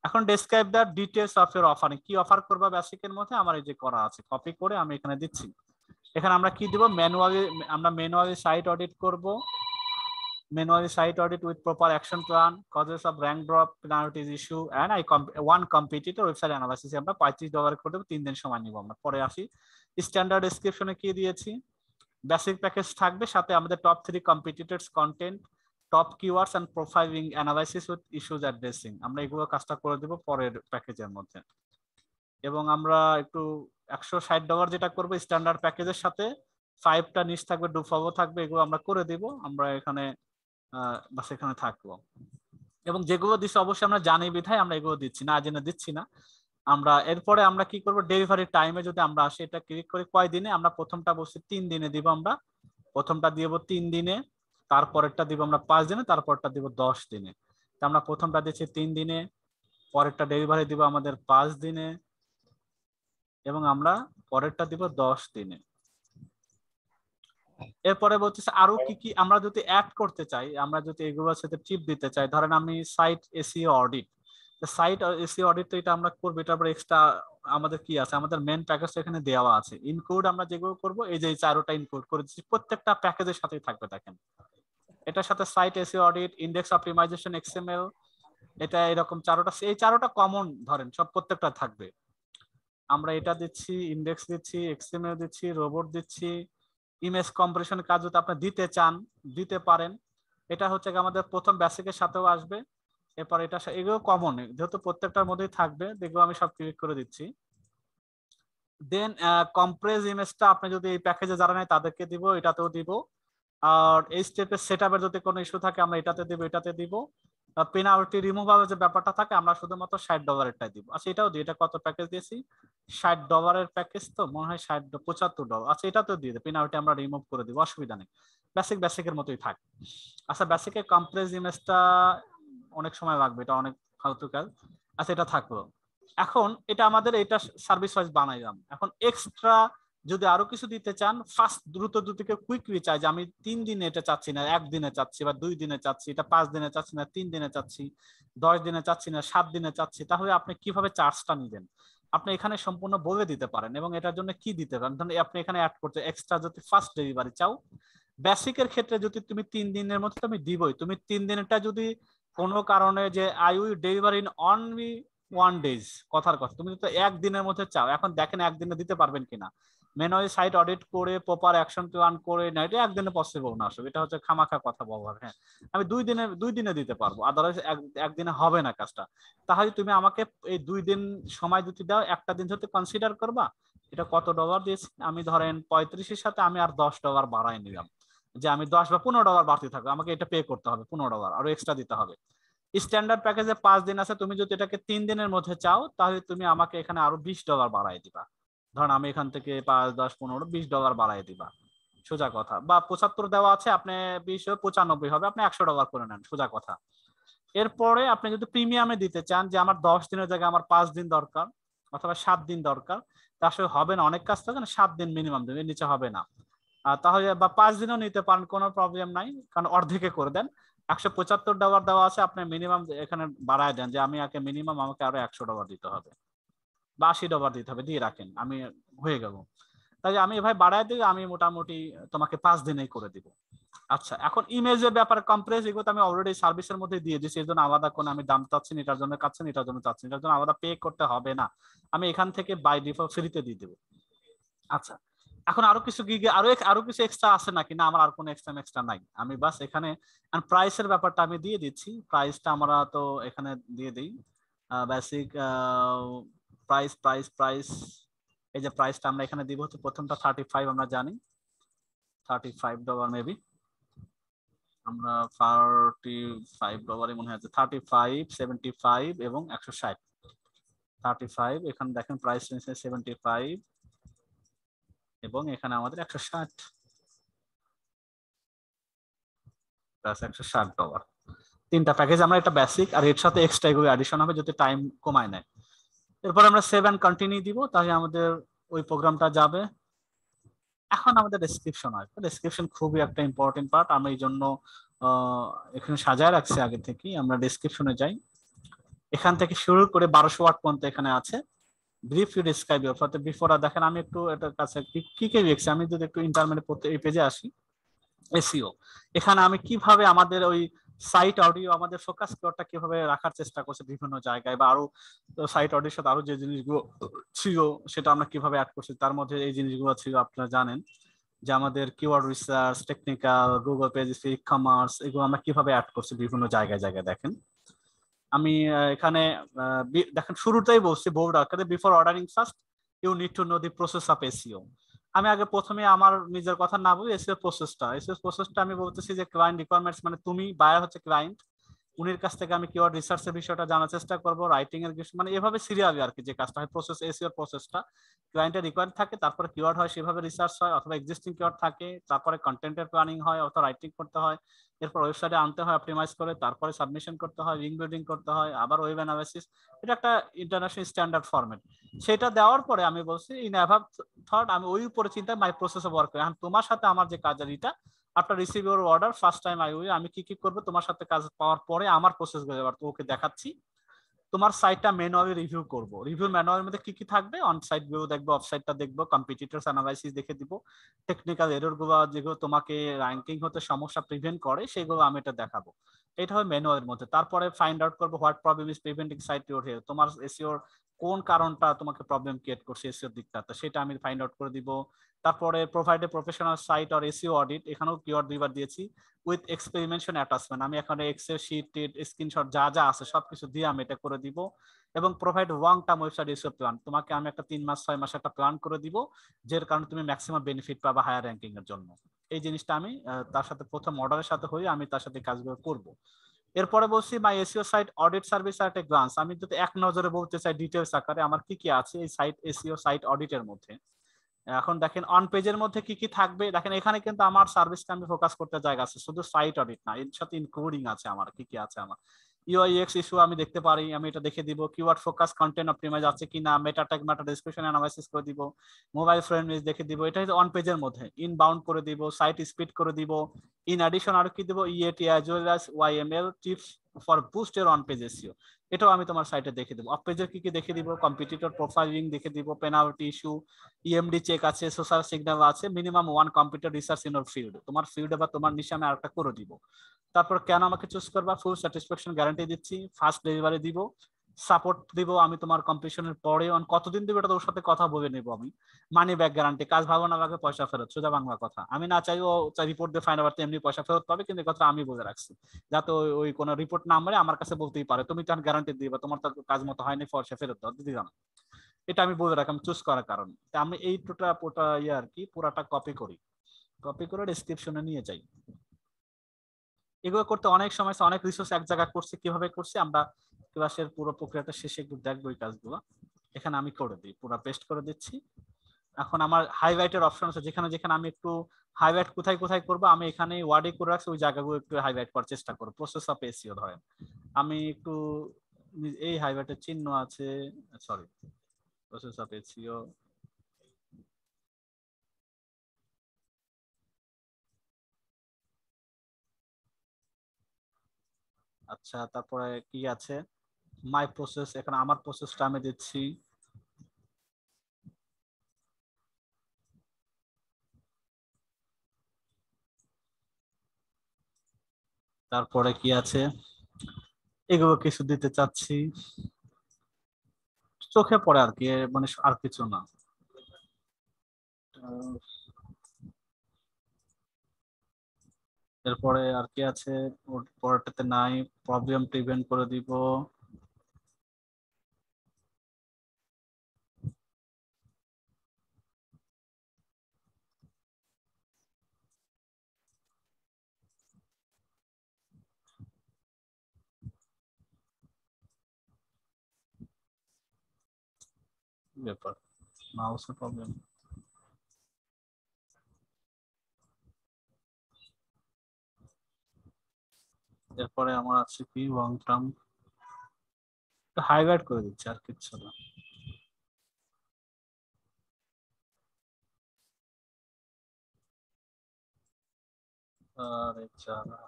এখন describe the details of your offering, কি অফার করবা বেসিকের মধ্যে, আমার এই যে করা আছে, কপি করে আমি এখানে দিচ্ছি। এখানে আমরা কি দিব, ম্যানুয়ালি, আমরা ম্যানুয়ালি সাইট অডিট করব, manually site audit with proper action plan, causes of rank drop, penalties issue, and one competitor website analysis আমরা $35 করে দেব, 3 দিন সময় নিব আমরা। পরে আসি স্ট্যান্ডার্ড ডেসক্রিপশনে কি দিয়েছি, বেসিক প্যাকেজ থাকবে, সাথে আমাদের top 3 competitors content, top keywords and profiling analysis with issues addressing, আমরা এগুলো কাজটা করে দেব পরের প্যাকেজের মধ্যে। এবং আমরা একটু $160 যেটা করব স্ট্যান্ডার্ড প্যাকেজের সাথে, 5টা নিচ থাকবে, ডু ফলো থাকবে, এগুলো আমরা করে দিব। আমরা এখানে বাস এখানে থাকবো, এবং যেগুলো দিচ্ছে অবশ্যই আমরা জানি বিধায় আমরা এগুলো দিচ্ছি না, জেনে দিচ্ছি না আমরা। এরপরে আমরা কি করব, ডেলিভারি টাইমে যদি আমরা আসি, এটা ক্লিক করে কয় দিনে, আমরা প্রথমটা বলছি 3 দিনে দিব, আমরা প্রথমটা দিব 3 দিনে, তারপরেরটা দিব আমরা 5 দিনে, তারপরটা দিব 10 দিনে। আমরা প্রথমটা দিচ্ছি 3 দিনে, পরেরটা ডেলিভারি দিব আমাদের 5 দিনে, এবং আমরা পরেরটা দিব 10 দিনে। এরপরে বলতেছে আরো কি কি আমরা যদি অ্যাড করতে চাই, আমরা যদি এগুলোর সাথে টিপ দিতে চাই, ধরেন আমি site SEO audit, site SEO audit তো এটা আমরা করবো, এটার পরে এক্সট্রা আমাদের কি আছে, আমাদের মেন প্যাকেজ এখানে দেওয়া আছে। ইনক্লুড আমরা যেগুলো করব, এই যে 4টা ইনক্লুড করে দিচ্ছি, প্রত্যেকটা প্যাকেজের সাথেই থাকবে। দেখেন এটার সাথে site SEO audit, index optimization, XML, এটা এরকম 4টা, এই 4টা কমন ধরেন সব প্রত্যেকটা থাকবে। আমরা এটা দিচ্ছি, ইন্ডেক্স দিচ্ছি, এক্সএমএল দিচ্ছি, রোবট দিচ্ছি, ইমেজ কম্প্রেশন কাজ যদি আপনি দিতে চান দিতে পারেন। এটা হচ্ছে আমাদের প্রথম বেসিকের সাথেও আসবে। এরপর এটা এগুলো কমন, যেহেতু প্রত্যেকটার মধ্যেই থাকবে, দেখবো আমি সব ক্লিক করে দিচ্ছি। দেন কম্প্রেস ইমেজটা আপনি যদি এই প্যাকেজে যারা নেই তাদেরকে দিব, এটাতেও দিব। আর এই স্টেপের সেটআপের যদি কোনো ইস্যু থাকে আমরা এটাতে দিব, এটাতে দিব। পেনাল্টি রিমুভাল যে ব্যাপারটা থাকে আমরা শুধুমাত্র $60-এরটাই দিব। আচ্ছা এটাও দিই, এটা কত প্যাকেজ দিয়েছি, $60-এর প্যাকেজ তো মনে হয়, $75। আচ্ছা এটাতেও দিয়ে দিই, পেনাল্টি আমরা রিমুভ করে দিব, অসুবিধা নেই, বেসিকের মতোই থাক। আচ্ছা বেসিকের কম্প্রেস ইমেজটা অনেক সময় লাগবে, এটা অনেক ফালতু কাজ। আচ্ছা এটা থাকলো। এখন এটা আমাদের এটা সার্ভিস ওয়াইজ বানাইলাম। এখন এক্সট্রা যদি আরো কিছু দিতে চান, ফাস্ট দ্রুত দ্রুতকে কুইকলি চাই যে আমি 3 দিনে এটা চাচ্ছি না, 1 দিনে চাচ্ছি, বা 2 দিনে চাচ্ছি, এটা 5 দিনে চাচ্ছি না, 3 দিনে চাচ্ছি, 10 দিনে চাচ্ছি না, 7 দিনে চাচ্ছি, তাহলে আপনি কিভাবে চার্জটা নিবেন আপনি এখানে সম্পূর্ণ বলে দিতে পারেন। এবং এটার জন্য কি দিতে পারেন, ধরুন আপনি এখানে অ্যাড করতে এক্সট্রা যদি ফাস্ট ডেলিভারি চাও, বেসিকের ক্ষেত্রে যদি তুমি 3 দিনের মধ্যে তুমি দিবই, তুমি 3 দিনটা যদি কোনো কারণে যে I will deliver in only 1 days, কথার কথা তুমি তো 1 দিনের মধ্যে চাও, এখন দেখেন 1 দিনে দিতে পারবেন কিনা, ম্যানুয়ালি সাইট অডিট করে প্রপার অ্যাকশন প্ল্যান করে না, এটা 1 দিনে পসিবল না আসলে, এটা হচ্ছে খামাখা কথা বলবার। হ্যাঁ আমি 2 দিনে দিতে পারবো, আদারওয়াইজ 1 দিনে হবে না কাজটা। তাহলে তুমি আমাকে এই 2 দিন সময় যদি দাও, একটা দিন হতে কনসিডার করবা। এটা কত ডলার দিয়েছি আমি, ধরেন 35-এর সাথে আমি আর $10 বাড়াই নিলাম, যে আমি 10 বা $15 বাড়তে থাকবে, আমাকে এটা পে করতে হবে, $15 আরো এক্সট্রা দিতে হবে। স্ট্যান্ডার্ড প্যাকেজে 5 দিন আছে, তুমি যদি এটাকে 3 দিনের মধ্যে চাও, তাহলে তুমি আমাকে এখানে আরো $20 বাড়াই দিবা। ধরুন আমি এখান থেকে 5, 10, 15, $20 বাড়াই দিবা, সোজা কথা। বা 75 দেওয়া আছে, আপনি 20 95 হবে, আপনি $100 করে নেন, সোজা কথা। এরপরে আপনি যদি প্রিমিয়ামে দিতে চান, যে আমার 10 দিনের জায়গায় আমার 5 দিন দরকার অথবা 7 দিন দরকার, তা আসলে হবে না, অনেক কাজ থাকে না, 7 দিন মিনিমাম দেবে, নিচে হবে না। তাহলে বা 5 দিনও নিতে পারেন, কোনো প্রবলেম নাই, কারণ অর্ধেকে করে দেন। $175 দেওয়া আছে, আপনি মিনিমাম এখানে বাড়ায় দেন, যে আমি আগে মিনিমাম আমাকে আরো $100 দিতে হবে বা $80 দিতে হবে, দিয়ে রাখেন, আমি হয়ে গেল। তাই আমি এভাবে বাড়ায় দিই, আমি মোটামুটি তোমাকে 5 দিনেই করে দিব। আচ্ছা এখন ইমেজের ব্যাপারে কম্প্রেস, এগুলো আমি অলরেডি সার্ভিসের মধ্যে দিয়ে দিচ্ছি, এর জন্য আলাদা কোনো আমি দাম চাচ্ছি না, এটার জন্য চাচ্ছি না, এটার জন্য চাচ্ছি না, এটার জন্য আলাদা পে করতে হবে না, আমি এখান থেকে বাই ডিফল্ট ফ্রিতে দিয়ে দেবো। আচ্ছা এখন আরো কিছু কি আরো কিছু এক্সট্রা আছে নাকি, না আমার আর কোনো এক্সট্রা নাই, আমি বাস এখানে প্রাইসের ব্যাপারটা আমি দিয়ে দিচ্ছি। প্রাইসটা আমরা তো এখানে দিয়ে দিই, বেসিক প্রাইস প্রাইস প্রাইস এই যে প্রাইসটা আমরা এখানে দিব হচ্ছে প্রথমটা 35, আমরা জানি $35 মেবি, আমরা $45 মনে হয়, 35, 75 এবং 160। 35 এখানে দেখেন প্রাইস 75, এবং এখানে আমাদের 160 প্লাস $160। তিনটা প্যাকেজ আমরা, এটা বেসিক আর এর সাথে এক্সট্রা এগুলো অ্যাডিশন হবে যদি টাইম কমায় নেয়। এরপর আমরা সেভ এন্ড কন্টিনিউ দিব, তাহলে আমাদের ওই প্রোগ্রামটা যাবে। এখন আমাদের ডেসক্রিপশন আসবে। ডেসক্রিপশন খুবই একটা ইম্পর্টেন্ট পার্ট, আমি এই জন্য এখানে সাজায় রাখছি আগে থেকেই। আমরা ডেসক্রিপশনে যাই, এখান থেকে শুরু করে 1200 ওয়ার্ড পর্যন্ত এখানে আছে। ব্রিফ ইউ ডিসক্রাইব ইউর, অর্থাৎ বিফোর দেখেন আমি একটু এটার কাছে কি কি লিখছি, আমি যদি একটু ইন্টারমিডিয়েট পড়তে এই পেজে আসি, এসইও, এখানে আমি কিভাবে আমাদের ওই সাইট অডিও, আমাদের ফোকাস কিওয়ার্ডটা কিভাবে রাখার চেষ্টা করছি বিভিন্ন জায়গায়, বা আরো সাইট অডিওর সাথে আরো যে জিনিসগুলো ছিল সেটা আমরা কিভাবে অ্যাড করছি। তার মধ্যে এই জিনিসগুলো ছিল, আপনারা জানেন যে আমাদের keyword research, technical, Google page, e commerce, এগুলো আমরা কিভাবে অ্যাড করছি বিভিন্ন জায়গায় জায়গায়। দেখেন আমি এখানে দেখেন শুরুতেই বলছি বোল্ড আকারে, before ordering first you need to know the process of SEO. আমি আগে প্রথমে আমার নিজের কথা না বলি, এসইও প্রসেসটা আমি বলতেছি যে ক্লায়েন্ট রিকোয়ারমেন্টস, মানে তুমি বায়ার হচ্ছে ক্লায়েন্ট, উনির কাছ থেকে আমি কিওয়ার্ড রিসার্চের বিষয়টা জানার চেষ্টা করবো, রাইটিং এর বিষয়, মানে এভাবে সিরিয়ালি আর কি যে কাজটা হয়। প্রসেস এসইও প্রসেসটা ক্লায়েন্টের রিকোয়ার্ড থাকে, তারপরে কিওয়ার্ড হয়, সেভাবে রিসার্চ হয়, অথবা এক্সিস্টিং কিওয়ার্ড থাকে, তারপরে কন্টেন্টের প্ল্যানিং হয় অথবা রাইটিং করতে হয়, এরপর ওয়েবসাইটে আনতে হয় অপটিমাইজ করে, তারপরে সাবমিশন করতে হয়, লিঙ্ক বিল্ডিং করতে হয়, আবার ওয়েব অ্যানালাইসিস। এটা একটা ইন্টারন্যাশনাল স্ট্যান্ডার্ড ফরম্যাট। সেটা দেওয়ার পরে আমি বলছি ইন অ্যাভাব থট, আমি ওই উপরে চিন্তা মাই প্রসেস অফ ওয়ার্ক করি। এখন তোমার সাথে আমার যে কাজের এটা, after receive your order first time I will, আমি কি কি করবো তোমার সাথে কাজ পাওয়ার পরে আমার প্রসেস গুলো এবার ওকে দেখাচ্ছি। তোমার সাইটটা ম্যানুয়ালি রিভিউ করব, রিভিউ ম্যানুয়ালের মধ্যে কি কি থাকবে, অন সাইট ভিউ দেখবো, অফ সাইটটা দেখবো, কম্পিটিটরস অ্যানালাইসিস দেখে দিব, টেকনিক্যাল এরর গুলো যেগুলো তোমাকে র্যাঙ্কিং হতে সমস্যা প্রিভেন্ট করে সেগুলো আমি এটা দেখাবো। এটা হয় ম্যানুয়ালের মধ্যে। তারপরে ফাইন্ড আউট করবো what problem is preventing site your here, তোমার এসইওর কোন কারণটা তোমাকে প্রবলেম ক্রিয়েট করছে এসইওর দিকটা, তো সেটা আমি ফাইন্ড আউট করে দিব। তারপরে provide a professional site or SEO audit, এখানেও কিওয়ার্ড দুইবার দিয়েছি, উইথ এক্সপেরিমেন্টেশন অ্যাটাচমেন্ট, আমি এখানে এক্সেল শিট টিট স্ক্রিনশট যা যা আছে সবকিছু দিয়ে আমি এটা করে দিব। এবং provide long term website SEO plan, তোমাকে আমি একটা 3 মাস 6 মাস একটা প্ল্যান করে দিব, যার কারণে তুমি ম্যাক্সিমাম বেনিফিট পাবা হায়ার র্যাঙ্কিং এর জন্য। এই জিনিসটা আমি তার সাথে প্রথম অর্ডারের সাথে হয়ে আমি তার সাথে কাজগুলো করব। এরপরে বলছি my SEO site audit service at a glance, আমি যদি এক নজরে বলতে চাই ডিটেলস আকারে আমার কি কি আছে এই সাইট এসইও সাইট অডিটের মধ্যে। এখন দেখেন অন পেজের মধ্যে কি কি থাকবে, দেখেন এখানে কিন্তু আমার সার্ভিসটা আমি ফোকাস করতে জায়গা আছে, শুধু সাইট অডিট না, এর সাথে ইনক্লুডিং আছে আমার কি কি আছে। আমার ইউআইএক্স ইস্যু আমি দেখতে পারি, আমি এটা দেখে দিব। কিওয়ার্ড ফোকাস কন্টেন্ট অপটিমাইজ আছে কিনা, মেটা ট্যাগ মেটা ডেসক্রিপশন অ্যানালাইসিস করে দিব, মোবাইল ফ্রেন্ডলি দেখে দিব। এটা হচ্ছে অন পেজের মধ্যে। ইনবাউন্ড করে দিব, সাইট স্পিড করে দিব। ইন অ্যাডিশন আর কি দিব, EAT as well as YML tips for boost এর অন পেজ এসইও, এটাও আমি তোমার সাইটে দেখে দেবো। অফ পেজের কি কি দেখে দিব, কম্পিটিটর প্রোফাইলিং দেখে দিব, পেনাল্টি ইস্যু, ইএমডি চেক আছে, সোশ্যাল সিগন্যাল আছে, minimum 1 computer research in or field, তোমার ফিল্ডে বা তোমার নিশে আমি আরেকটা করে দিব। তারপর কেন আমাকে চুজ করবা, ফুল স্যাটিসফ্যাকশন গ্যারান্টি দিচ্ছি, ফার্স্ট ডেলিভারি দিব, সাপোর্ট দিব আমি তোমার কমপ্লিশনের পরে, কতদিন দিব এটা তোর সাথে কথা বলে নেবো আমি, মানি ব্যাক গ্যারান্টি, কাজ ভালো না লাগে পয়সা ফেরত, সোজা বাংলা কথা। আমি না চাইও রিপোর্ট দিয়ে ফাইন আবার এমনি পয়সা ফেরত পাবে, কিন্তু কথা আমি বলে রাখছি যাতে ওই কোনো রিপোর্ট না মারে আমার কাছে বলতেই পারে তুমি তখন গ্যারান্টি দিবা তোমার তো কাজ মতো হয়নি, পয়সা ফেরত দাও, দিদি না। এটা আমি বলে রাখি, আমি চুজ করার কারণ আমি এই পুরোটা ইয়ে আর কি পুরাটা কপি করি, কপি করে ডেসক্রিপশনে নিয়ে যাই। এগুলো করতে অনেক সময় অনেক রিসোর্স এক জায়গায় করছি, কিভাবে করছি আমরা ক্লাসের পুরো প্রক্রিয়াটা শেষে একটু দেখবো এই কাজগুলো। এখানে আমি করে দিই, পুরো পেস্ট করে দিচ্ছি। এখন আমার হাইলাইটের অপশন আছে, যেখানে যেখানে আমি একটু হাইলাইট কোথায় কোথায় করবো আমি এখানে ওয়ার্ডে করে রাখছি, ওই জায়গাগুলো একটু হাইলাইট করার চেষ্টা করবো। প্রসেস অফ এসইও ধরেন আমি একটু এই হাইলাইটের চিহ্ন আছে, সরি, প্রসেস অফ এসইও, আচ্ছা তারপরে কি আছে, মাই প্রসেস, এখানে আমার প্রসেসটা আমি দিচ্ছি। তারপরে কি আছে, এগুলো কিছু দিতে চাচ্ছি, চোখে পড়ে আর কি, মানে আর কিছু না। এরপরে আর কি আছে, পরেরটাতে নাই, প্রবলেম প্রিভেন্ট করে দিব। ব্যাপার মাউসের প্রবলেম, এরপরে আমার আছে কি লং টার্ম, হাইলাইট করে দিচ্ছি আর কিচ্ছু না। আরে চালা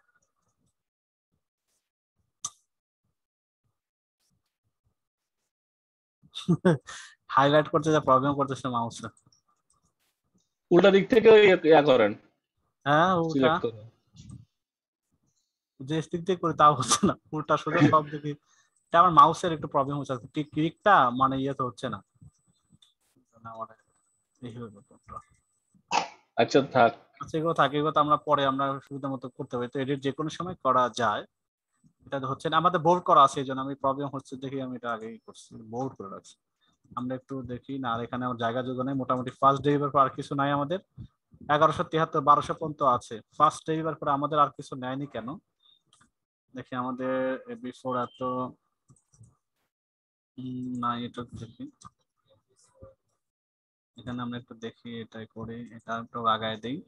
হাইলাইট করতে যা প্রবলেম করতেছে মাউসে। উল্টা দিক থেকে ওই ইয়া করেন, হ্যাঁ ওটা সিলেক্ট করেন। যে দিক দিয়ে করে তাও হচ্ছে না, উল্টা সোজা সব দিকে। এটা আমার মাউসের একটু প্রবলেম হচ্ছে, ক্লিকটা মানে ইয়ে তো হচ্ছে না। মানে এই হলো ব্যাপারটা। আচ্ছা থাক। আচ্ছা এগুলো থাকে, এগুলো তো আমরা পরে আমরা সুবিধা মতো করতে পারি, তো এডিট যে কোনো সময় করা যায়। এটা তো হচ্ছে না, আমাদের বোল্ড করা আছে, এই জন্য আমি প্রবলেম হচ্ছে দেখি আমি এটা আগেই করছি, বোল্ড করে রাখছি। আমরা একটু দেখি না, আর এখানে আমার জায়গা যোগ নেই, মোটামুটি ফার্স্ট ডেলিভার পর আর কিছু নাই আমাদের। 1173 1200 পর্যন্ত আছে, ফার্স্ট ডেলিভার পরে আমাদের আর কিছু নেয়নি কেন দেখি। আমাদের বিফোর এত না, এটা দেখি এখানে আমরা একটু দেখি, এটাই করি, এটা একটু লাগাই দিই।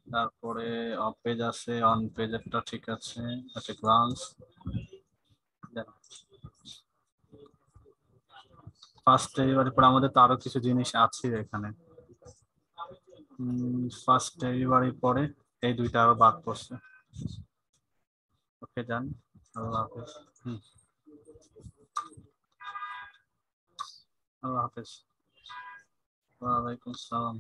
তারপরে অফ পেজ আছে, অন পেজেরটা ঠিক আছে, আচ্ছা গ্লান্স ফার্স্ট ডেলিভারি পরে আমাদের তো আরো কিছু জিনিস আছে এখানে। ফার্স্ট ডেলিভারি পরে এই দুইটা আরো বাদ পড়ছে। ওকে ডান, আল্লাহ হাফেজ। আল্লাহ হাফেজ। ওয়ালাইকুম আসসালাম।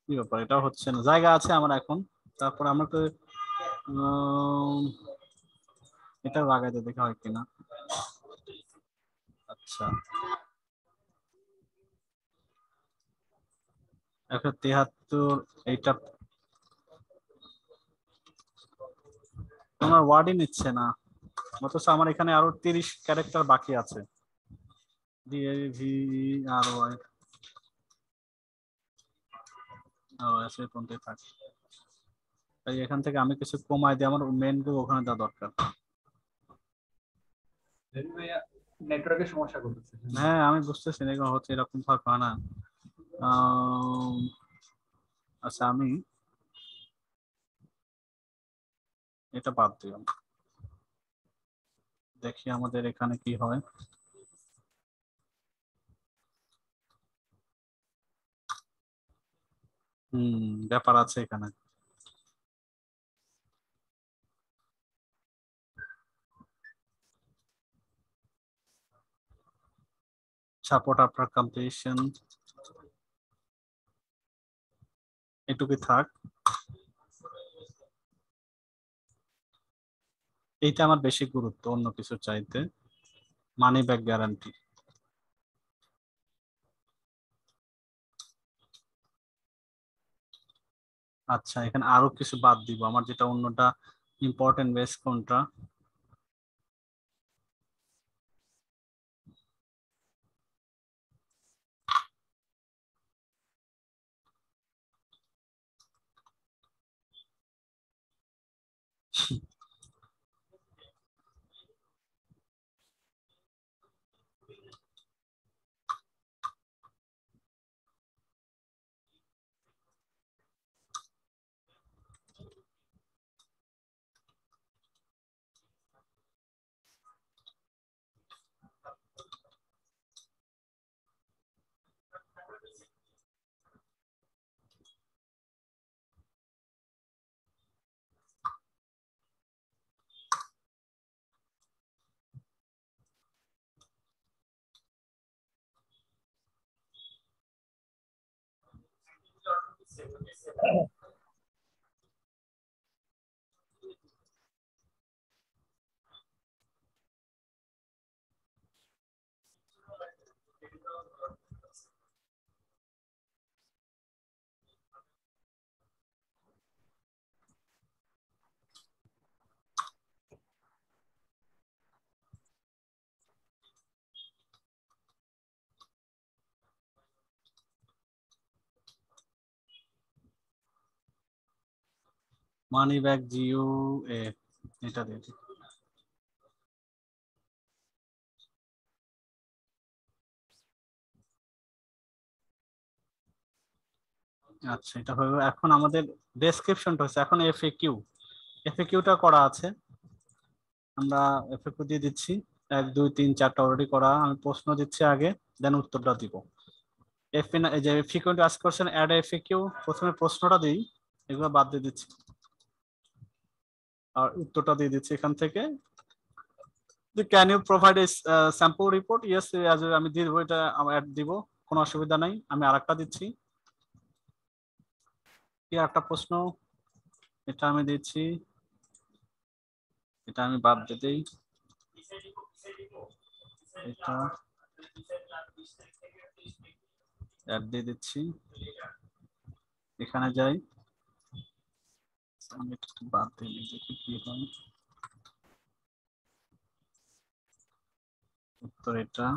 কি ব্যাপার, এটা হচ্ছে না, জায়গা আছে আমার এখন। তারপর আমাকে এটা লাগাইতে দেখা হয় কিনা। আচ্ছা 173, এইটা তোমার ওয়ার্ডই নিচ্ছে না, অথচ আমার এখানে আরো 30 ক্যারেক্টার বাকি আছে। DAVERY আছে কোনটাই থাকে, তাই এখান থেকে আমি কিছু কমাই দিই, আমার মেন গুলো ওখানে দেওয়া দরকার। নেটওয়ার্কের সমস্যা করতেছে। হ্যাঁ আমি বুঝতেছি না, এগুলো হচ্ছে এরকম ভাবে হয় না। আচ্ছা আমি এটা বাদ দিলাম, দেখি আমাদের এখানে কি হয়। ব্যাপার আছে এখানে। সাপোর্ট আফটার কমপ্লিশন এটুকুই থাক। এইটা আমার বেশি গুরুত্ব অন্য কিছু চাইতে, মানি ব্যাক গ্যারান্টি। আচ্ছা এখানে আরো কিছু বাদ দিব, আমার যেটা অন্যটা ইম্পর্টেন্ট বেস কোনটা। মানি ব্যাক জিও এ, এটা দিয়ে দিই। আচ্ছা, এটা হলো। এখন আমাদের ডেসক্রিপশনটা হচ্ছে, এখন এফএকিউ, এফএকিউটা করা আছে, আমরা এফএকিউ দিয়ে দিচ্ছি। 1 2 3 4টা অলরেডি করা, আমি প্রশ্ন দিচ্ছি আগে, দেন উত্তরটা দিব। এই যে frequently ask question add FAQ, প্রথমে প্রশ্নটা দিই, এগুলো বাদ দিয়ে দিচ্ছি আর উত্তরটা দিয়ে দিচ্ছি এখান থেকে। Can you provide a sample report? Yes, আমি দিয়ে দেবো, এটা আমি অ্যাড দিব, কোনো অসুবিধা নাই। আমি আরেকটা দিচ্ছি, কি একটা প্রশ্ন, এটা আমি দিচ্ছি, এটা আমি বাদ দিয়ে দিই, এটা অ্যাড দিয়ে দিচ্ছি। এখানে যাই, আমি একটু বাদ দিয়ে দিই, দেখি কি হয়। উত্তর এটা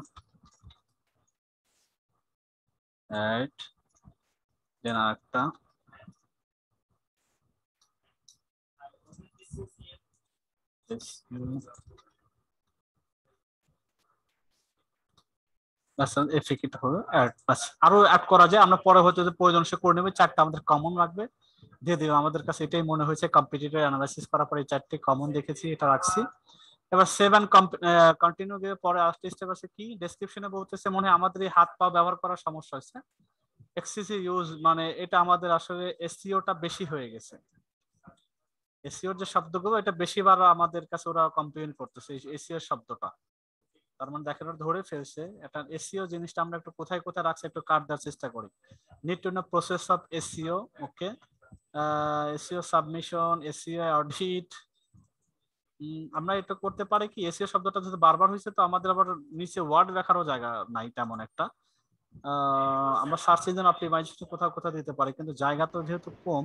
অ্যাড, দেন আরেকটা, আরো অ্যাড করা যায়, আমরা পরে হয়তো প্রয়োজন সে করে নেবে। 4টা আমাদের কমন রাখবে, দিয়ে দিলাম। আমাদের কাছে এটাই মনে হয়েছে, কম্পিটিটর অ্যানালাইসিস করার পরে এই 4টি কমন দেখেছি, এটা রাখছি। এবার সেভ এন্ড কন্টিনিউ দিয়ে পরে আসতে স্টেপ আছে কি, ডেসক্রিপশনে বলতেছে মনে হয় আমাদের এই হাত পা ব্যবহার করার সমস্যা হচ্ছে, এক্সেসিভ ইউজ, মানে এটা আমাদের আসলে এসইওটা বেশি হয়ে গেছে। এসইওর যে শব্দগুলো, এটা বেশিবার আমাদের কাছে ওরা কমপ্লেইন করতেছে এসইও শব্দটা, তার মানে দেখেন ওরা ধরে ফেলছে। এটা এসইও জিনিসটা আমরা একটু কোথায় কোথায় রাখছি একটু কাট দেওয়ার চেষ্টা করি। Need to no process of SEO, okay, SEO submission, SEO audit. আমরা এটা করতে পারি কি, এসইও শব্দটা যদি বারবার হয়েছে তো আমাদের আবার নিচে ওয়ার্ড লেখারও জায়গা নাই তেমন একটা। আমরা সার্চ ইঞ্জিন অপটিমাইজেশন কোথাও কোথাও দিতে পারি, কিন্তু জায়গা তো যেহেতু কম।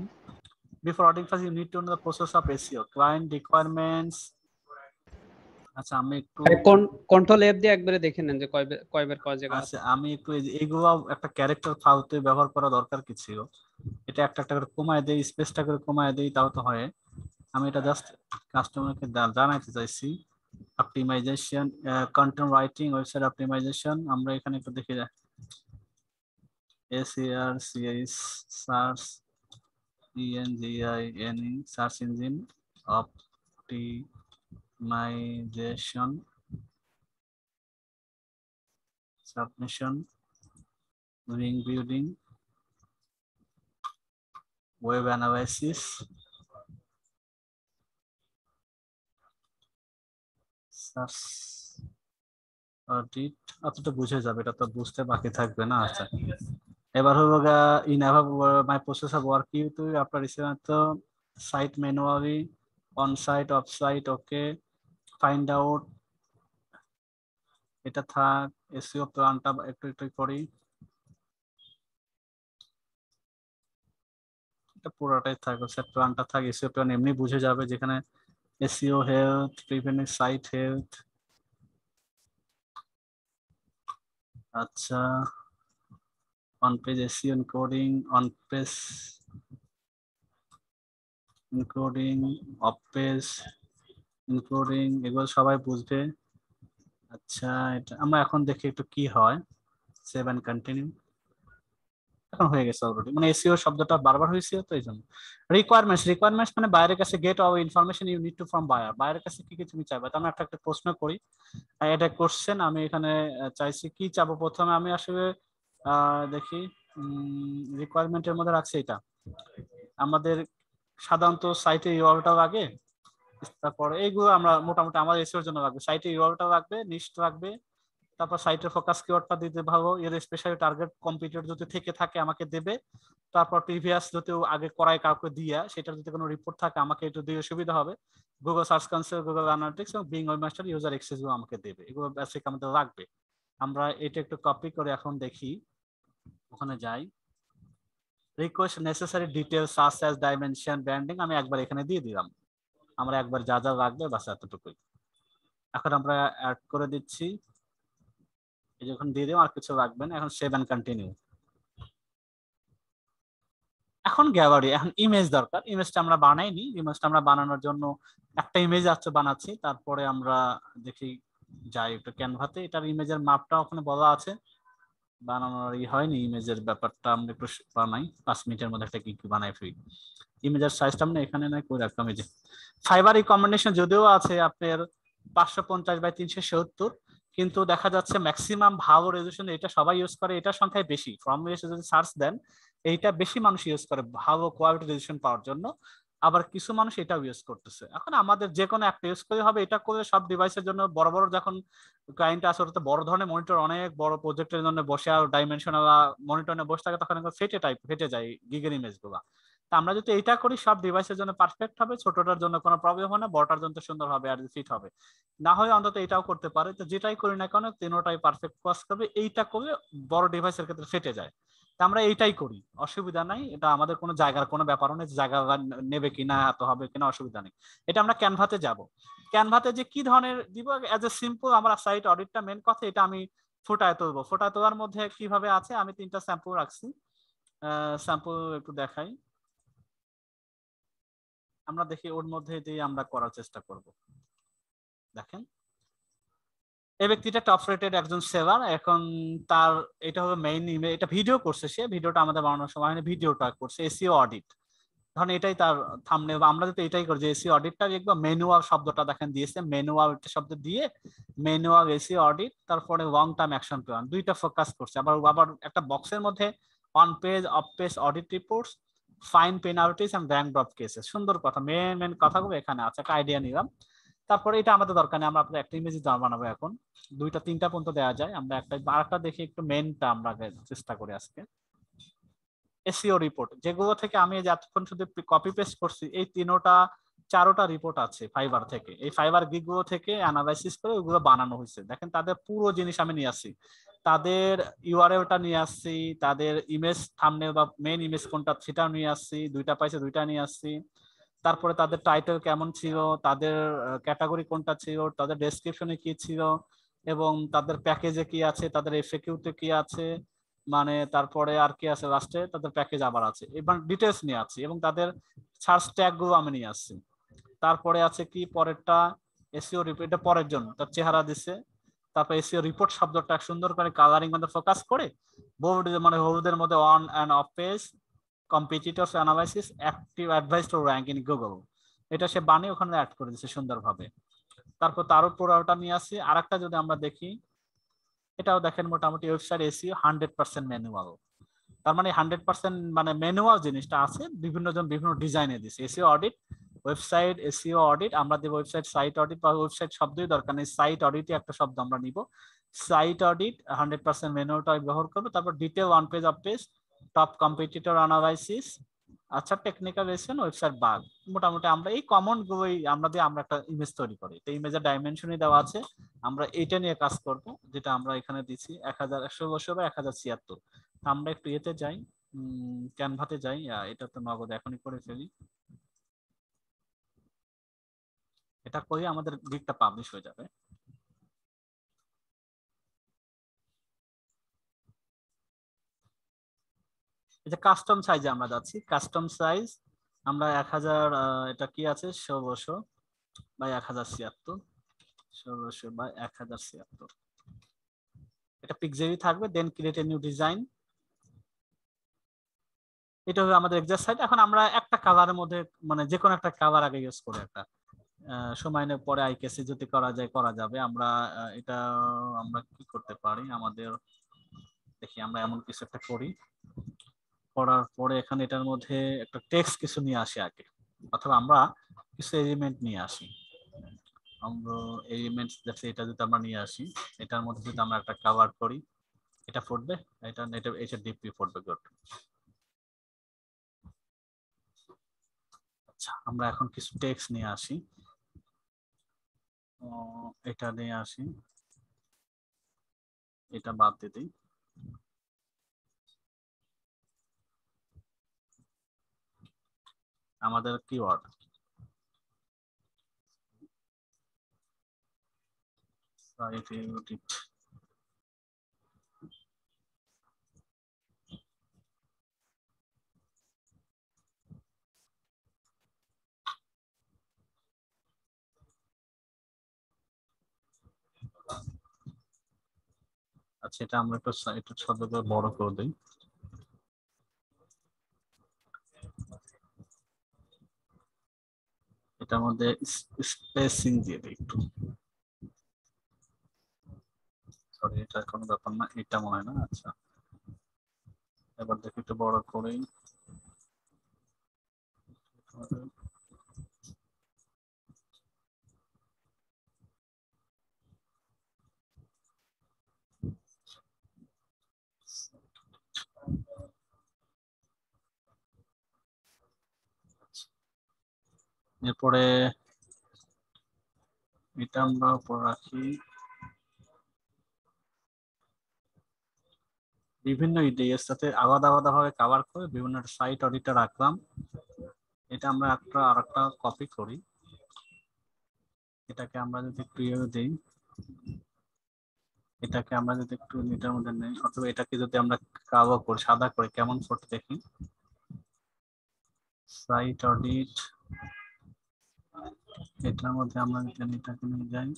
Before auditing first you need to know the process of SEO, client requirements. আচ্ছা, আমি একটু কন্ট্রোল এফ দিয়ে একবারে দেখে নেন যে কয়বার কয় জায়গা আছে। আচ্ছা, আমি একটু এইগুলো একটা ক্যারেক্টার ফালতু ব্যবহার করা দরকার কি ছিল, এটা একটা একটা করে কমায় দেই, স্পেসটা করে কমায় দেই, তাও তো হয়। আমি এটা জাস্ট কাস্টমারকে জানাইতে চাইছি। Optimization, content writing, website optimization, আমরা এখানে একটু দেখে যাই, SERCIS, search ENGINE, search engine optimization, submission, link building, web analysis, search audit. অতটা বুঝে যাবে, এটা তো বুঝতে বাকি থাকবে না। আচ্ছা, এবার হলো in of my process of work you to আপনার রিসিভার তো site manually, on site, off site, okay, find out, এটা থাক। এসইও প্ল্যানটা একটু একটু করি, এটা পুরোটাই থাক, প্ল্যানটা থাক। এসইও প্ল্যান এমনি বুঝে যাবে, যেখানে SEO health, preventing site health. আচ্ছা, on page SEO encoding, on page encoding, off page encoding, এগুলো সবাই বুঝবে। আচ্ছা, এটা আমরা এখন দেখি একটু কি হয়। সেভ এন্ড কন্টিনিউ, এখন হয়ে গেছে অলরেডি, মানে এসইও শব্দটা বারবার হয়েছে তো এই জন্য। রিকোয়ারমেন্টস মানে বাইরের কাছে get of information you need to from buyer, বাইরের কাছে কি কি তুমি চাইবে। তো আমি একটা একটা প্রশ্ন করি, এটা কোশ্চেন, আমি এখানে চাইছি কি চাবো। প্রথমে আমি আসলে দেখি, রিকোয়ারমেন্টের মধ্যে রাখছি এটা আমাদের সাধারণত সাইটে ইউআরএলটা লাগে, তারপরে এইগুলো আমরা মোটামুটি আমার এসইওর জন্য লাগবে। সাইটে ইউআরএলটা লাগবে, নিস্ট লাগবে, তারপর সাইটের ফোকাস কিওয়ার্ডটা দিতে ভালো, এর স্পেশালি টার্গেট কম্পিটিটর যদি থেকে থাকে আমাকে দেবে। তারপর প্রিভিয়াস যদি আগে করায় কাউকে দিয়া, সেটার যদি কোনো রিপোর্ট থাকে আমাকে একটু দিয়ে সুবিধা হবে। Google search console, Google analytics এবং বিং ওয়েবমাস্টার ইউজার অ্যাক্সেস গুলো আমাকে দেবে, এগুলো বেসিক আমাদের লাগবে। আমরা এটা একটু কপি করে এখন দেখি, ওখানে যাই, request necessary details such as dimension, branding, আমি একবার এখানে দিয়ে দিলাম। আমরা একবার যা যা লাগবে বাস এতটুকুই। এখন আমরা অ্যাড করে দিচ্ছি, এই যখন দিয়ে দিলাম, আর কিছু লাগবে না। এখন সেভ এন্ড কন্টিনিউ। এখন গ্যালারি, এখন ইমেজ দরকার। ইমেজটা আমরা বানাইনি, ইমেজটা আমরা বানানোর জন্য একটা ইমেজ আছে বানাচ্ছি, তারপরে আমরা দেখি যাই একটু ক্যানভাতে, এটার ইমেজের মাপটা ওখানে বলা আছে। বানানোর হয়নি ইমেজের ব্যাপারটা, আমরা একটু বানাই 5 মিনিটের মধ্যে একটা কি বানাই ফ্রি। ইমেজের সাইজটা আমরা এখানে নাই করে রাখলাম। এই যে ফাইবার রিকমেন্ডেশন যদিও আছে আপনার 550 বাই 370, কিন্তু দেখা যাচ্ছে ম্যাক্সিমাম ভালো রেজলিউশন এটা সবাই ইউজ করে, এটা সংখ্যায় বেশি। ফ্রম যদি সার্চ দেন এইটা বেশি মানুষ ইউজ করে ভালো কোয়ালিটি রেজলিউশন পাওয়ার জন্য, আবার কিছু মানুষ এটাও ইউজ করতেছে। এখন আমাদের যে কোনো একটা ইউজ করে হবে, এটা করে সব ডিভাইসের জন্য বড় বড় যখন ক্লায়েন্ট আছে ওটাতে বড় ধরনের মনিটর, অনেক বড় প্রজেক্টের জন্য বসে আর ডাইমেনশনাল মনিটর নিয়ে বসে থাকে, তখন ফেটে যায় গিগের ইমেজ গুলা। তা আমরা যদি এইটা করি সব ডিভাইসের জন্য পারফেক্ট হবে, ছোটটার জন্য কোনো প্রবলেম হবে না, বড়টার জন্য সুন্দর হবে আর ফিট হবে। না হয় অন্তত এটাও করতে পারে। তো যেটাই করি না কেন তিনোটাই পারফেক্ট কাজ করবে, এইটা করলে বড় ডিভাইসের ক্ষেত্রে ফেটে যায়। তা আমরা এইটাই করি, অসুবিধা নাই। এটা আমাদের কোনো জায়গার কোনো ব্যাপারও নেই, জায়গা নেবে কিনা এত হবে কিনা অসুবিধা নেই। এটা আমরা ক্যানভাতে যাব। ক্যানভাতে যে কি ধরনের দিব এজ এ সিম্পল আমরা সাইট অডিটটা মেন কথা, এটা আমি ফোটায় তুলবো। ফোটায় তোলার মধ্যে কিভাবে আছে আমি 3টা স্যাম্পল রাখছি, স্যাম্পল একটু দেখাই। আমরা দেখি ওর মধ্যে দিয়ে আমরা করার চেষ্টা করব। দেখেন এই ব্যক্তিটা টপ রেটেড একজন সেলার। এখন তার এটা হবে মেইন ইমেজ, এটা ভিডিও করছে সে, ভিডিওটা আমাদের বানানোর সময় ভিডিওটা করছে এসইও অডিট। ধরেন এটাই তার থাম্বনেল। আমরা যদি এটাই করি যে এসইও অডিটটা দেখবো, ম্যানুয়াল শব্দটা দেখেন দিয়েছে, ম্যানুয়াল শব্দ দিয়ে ম্যানুয়াল এসইও অডিট, তারপরে লং টার্ম অ্যাকশন প্ল্যান, দুইটা ফোকাস করছে। আবার আবার একটা বক্সের মধ্যে on page off page audit reports, fine penalties and rank drop cases. সুন্দর কথা, মেন মেন কথাগুলো এখানে আছে, একটা আইডিয়া নিলাম। তারপরে এটা আমাদের দরকার নেই, আমরা আপনাদের একটা ইমেজ বানাবো। এখন 2টা 3টা পর্যন্ত দেওয়া যায়, আমরা একটা আরেকটা দেখি একটু মেনটা আমরা চেষ্টা করি আজকে। এসইও রিপোর্ট যেগুলো থেকে আমি এতক্ষণ শুধু কপি পেস্ট করছি, এই 4টা রিপোর্ট আছে ফাইবার থেকে। এই ফাইবার গিগগুলো থেকে অ্যানালাইসিস করে ওগুলো বানানো হয়েছে। দেখেন তাদের পুরো জিনিস আমি নিয়ে আসছি, তাদের ইউআরএলটা নিয়ে আসছি, তাদের ইমেজ থাম্বনেল বা মেইন ইমেজ কোনটা সেটাও নিয়ে আসছি, 2টা পাইছে 2টা নিয়ে আসছি। তারপরে তাদের টাইটেল কেমন ছিল, তাদের ক্যাটাগরি কোনটা ছিল, তাদের ডেসক্রিপশনে কি ছিল, এবং তাদের প্যাকেজে কি আছে, তাদের এফএকিউতে কি আছে, মানে তারপরে আর কি আছে লাস্টে তাদের প্যাকেজ আবার আছে, এবার ডিটেলস নিয়ে আসছি। এবং তাদের সার্চ ট্যাগ গুলো আমি নিয়ে আসছি। তারপরে আছে কি পরেরটা এসইও রিপোর্ট, এটা পরের জন্য তার চেহারা দিছে। তারপর এসইও রিপোর্ট শব্দটা সুন্দর করে কালারিং মধ্যে ফোকাস করে বোল্ড মানে হলুদের মধ্যে on and off page competitors analysis active advice to rank in Google, এটা সে বানিয়ে ওখানে অ্যাড করে দিচ্ছে সুন্দরভাবে। তারপর তার উপর ওটা নিয়ে আসি। আরেকটা যদি আমরা দেখি, এটাও দেখেন মোটামুটি ওয়েবসাইট এসইও 100% ম্যানুয়াল। তার মানে 100% মানে ম্যানুয়াল জিনিসটা আছে, বিভিন্ন জন বিভিন্ন ডিজাইনে দিচ্ছে। SEO audit website SEO audit, আমরা দেব ওয়েবসাইট সাইট অডিট, বা ওয়েবসাইট শব্দই দরকার নেই, সাইট অডিটই একটা শব্দ আমরা নিব। সাইট অডিট 100% ম্যানুয়ালটা ব্যবহার করবো। তারপর detail one page off page, top competitor analysis, আচ্ছা টেকনিক্যাল রেশন, ওয়েবসাইট বাগ। মোটামুটি আমরা এই কমন গুলোই আমরা দিয়ে আমরা একটা ইমেজ তৈরি করি। তো ইমেজের ডাইমেনশনই দেওয়া আছে, আমরা এটা নিয়ে কাজ করব, যেটা আমরা এখানে দিচ্ছি 1116 বা 1076। আমরা একটু এতে যাই, ক্যানভাতে যাই, এটা তো নগদ এখনই করে ফেলি। এটা করে আমাদের গিগটা পাবলিশ হয়ে যাবে। এটা কাস্টম সাইজে আমরা যাচ্ছি, কাস্টম সাইজ আমরা 1000, এটা কি আছে 1600 বাই 1076, 1600 বাই 1076, এটা পিক্সেলই থাকবে। দেন ক্রিয়েট এ নিউ ডিজাইন, এটা হলো আমাদের এক্সাক্ট সাইট। এখন আমরা একটা কালারের মধ্যে মানে যে কোনো একটা কালার আগে ইউজ করে একটা সময় নিয়ে পরে আইকেসি যদি করা যায় করা যাবে। আমরা এটা আমরা কি করতে পারি, আমাদের দেখি আমরা এমন কিছু একটা করি, করার পরে এখানে এটার মধ্যে একটা টেক্সট কিছু নিয়ে আসি আগে, অথবা আমরা কিছু এলিমেন্ট নিয়ে আসি। আমরা এলিমেন্টস দেখছি, এটা যদি আমরা নিয়ে আসি, এটার মধ্যে যদি আমরা একটা কভার করি, এটা ফুটবে, এটা ডিপি ফুটবে। গুড। আচ্ছা আমরা এখন কিছু টেক্সট নিয়ে আসি, এটা নিয়ে আসি, এটা বাদ দিয়ে দিই। আমাদের কিওয়ার্ড আচ্ছা, এটা আমরা একটু শব্দ করে বড় করে দিই। এটার মধ্যে স্পেসিং দিয়ে দিই একটু। সরি, এটা কোনো ব্যাপার না, এটা মনে হয় না। আচ্ছা, এবার দেখি একটু বড় করেই। এরপরে এটা আমরা উপর রাখি। বিভিন্ন ইডিএর সাথে আলাদা আলাদা ভাবে কভার করে বিভিন্ন সাইট অডিটর রাখলাম। এটা আমরা আরেকটা কপি করি। এটাকে আমরা যদি একটু দিই, এটাকে আমরা যদি একটু এটার মধ্যে নেই, অথবা এটাকে যদি আমরা কালো করি, সাদা করে, কেমন ফটো দেখি। সাইট অডিট, এটার মধ্যে আমরা যদি এটাকে নিয়ে যাই,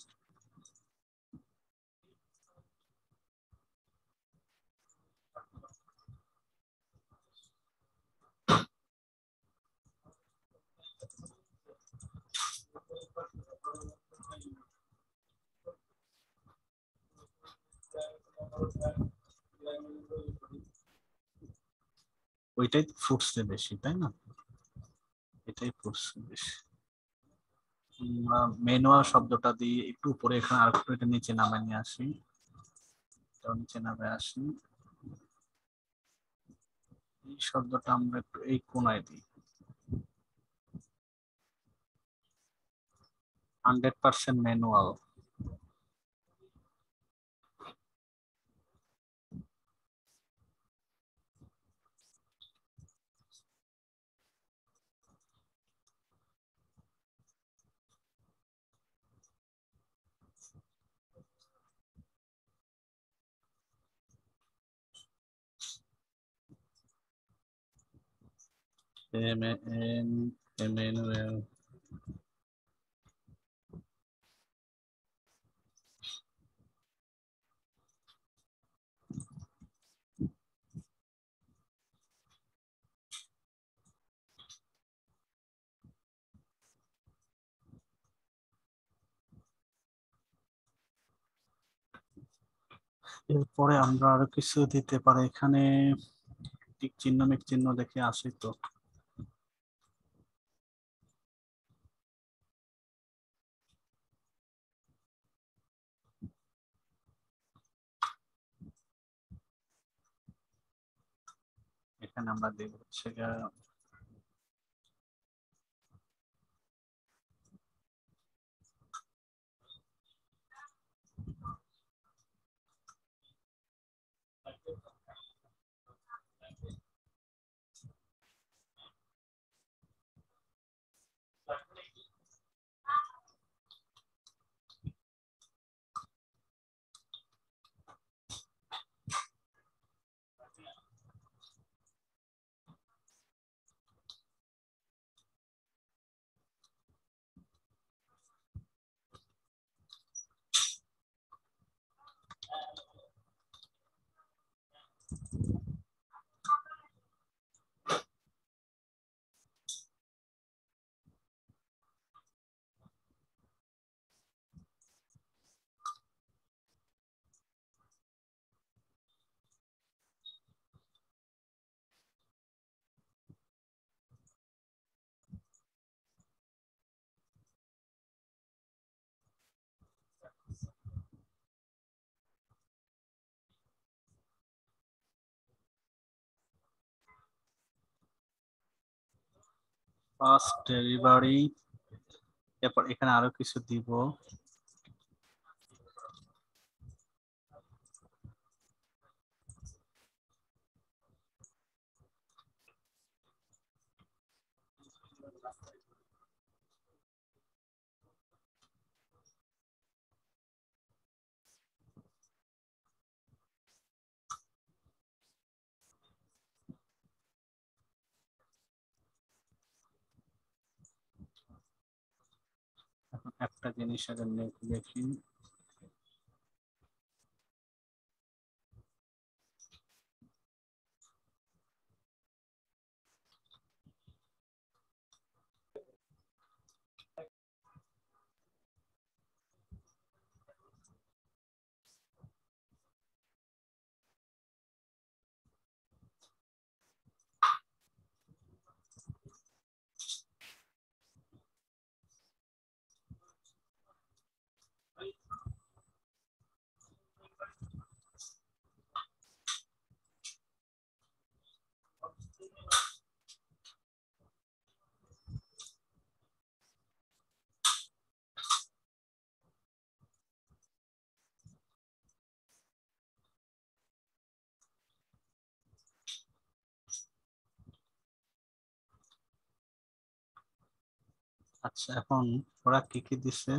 ওইটাই ফুটছে বেশি, তাই না? এটাই ফুটছে বেশি। আমরা ম্যানুয়াল শব্দটা দিয়ে একটু উপরে, এখানে আর একটু এটা নিচে নামায় নিয়ে আসি। এটাও নিচে নামে আসি। এই শব্দটা আমরা একটু এই কোনায় দিই। 100% ম্যানুয়াল। ম্যানুয়াল। এরপরে আমরা আরো কিছু দিতে পারি এখানে। টিক চিহ্ন, মিক চিহ্ন দেখে আসি তো। এখানে আমরা দেব হচ্ছে ফার্স্ট ডেলিভারি। এরপর এখানে আরো কিছু দিব। এখন একটা জিনিস আগে দেখি। আচ্ছা, এখন ওরা কি কি দিচ্ছে?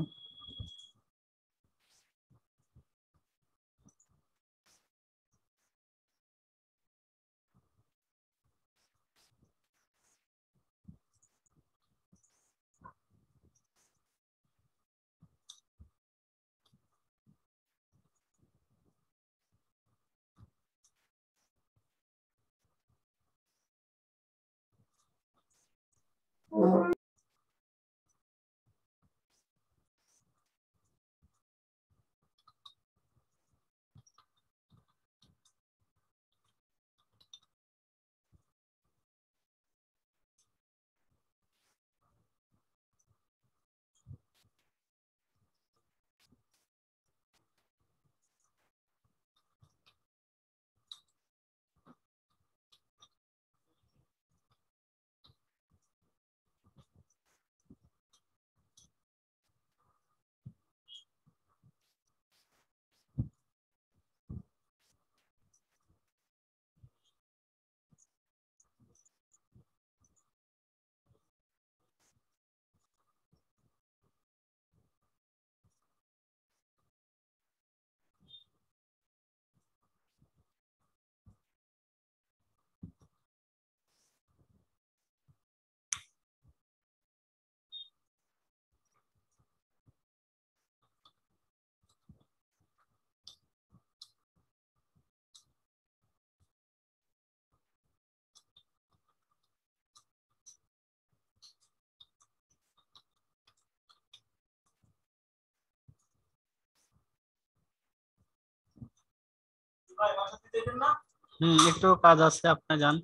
একটু কাজ আছে, আপনি যান।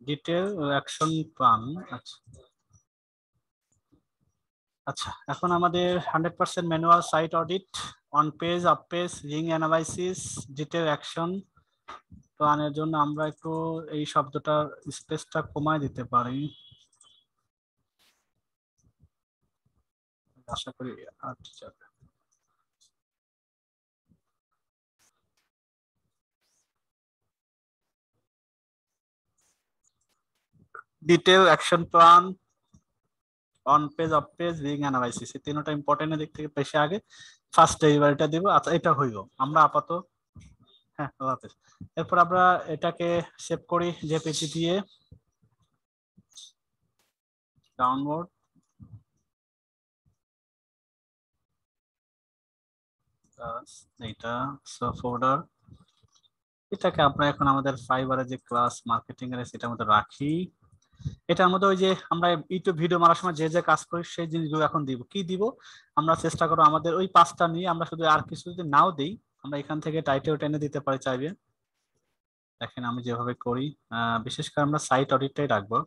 Detail action plan. আচ্ছা আচ্ছা, এখন আমাদের 100% manual site audit, on page, up page, ring analysis, detail action প্ল্যানের জন্য আমরা একটু এই শব্দটার স্পেসটা কমায় দিতে পারি, আশা করি। আচ্ছা, detail action plan, on page, off page, ring analysis, এই তিনটা ইম্পর্টেন্ট দিক থেকে বেশি আগে ফার্স্ট ডেলিভারিটা দিব। আচ্ছা, এটা হইল আমরা আপাতত। হ্যাঁ, আল্লাহ হাফেজ। এরপর আমরা এটাকে সেভ করি জেপিজি দিয়ে, ডাউনলোড, এইটা ফোল্ডার। এটাকে আমরা এখন আমাদের ফাইবারে যে ক্লাস মার্কেটিং এর সেটার মধ্যে রাখি। এটার মধ্যে ওই যে আমরা ইউটিউব ভিডিও মারার সময় যে যে কাজ করি সেই জিনিসগুলো এখন দিব। কি দিব? আমরা চেষ্টা করবো আমাদের ওই 5টা নিয়ে, আমরা শুধু আর কিছু যদি নাও দিই আমরা এখান থেকে টাইটেল টেনে দিতে পারি চাইবে। দেখেন আমি যেভাবে করি, বিশেষ করে আমরা সাইট অডিটটাই রাখবো।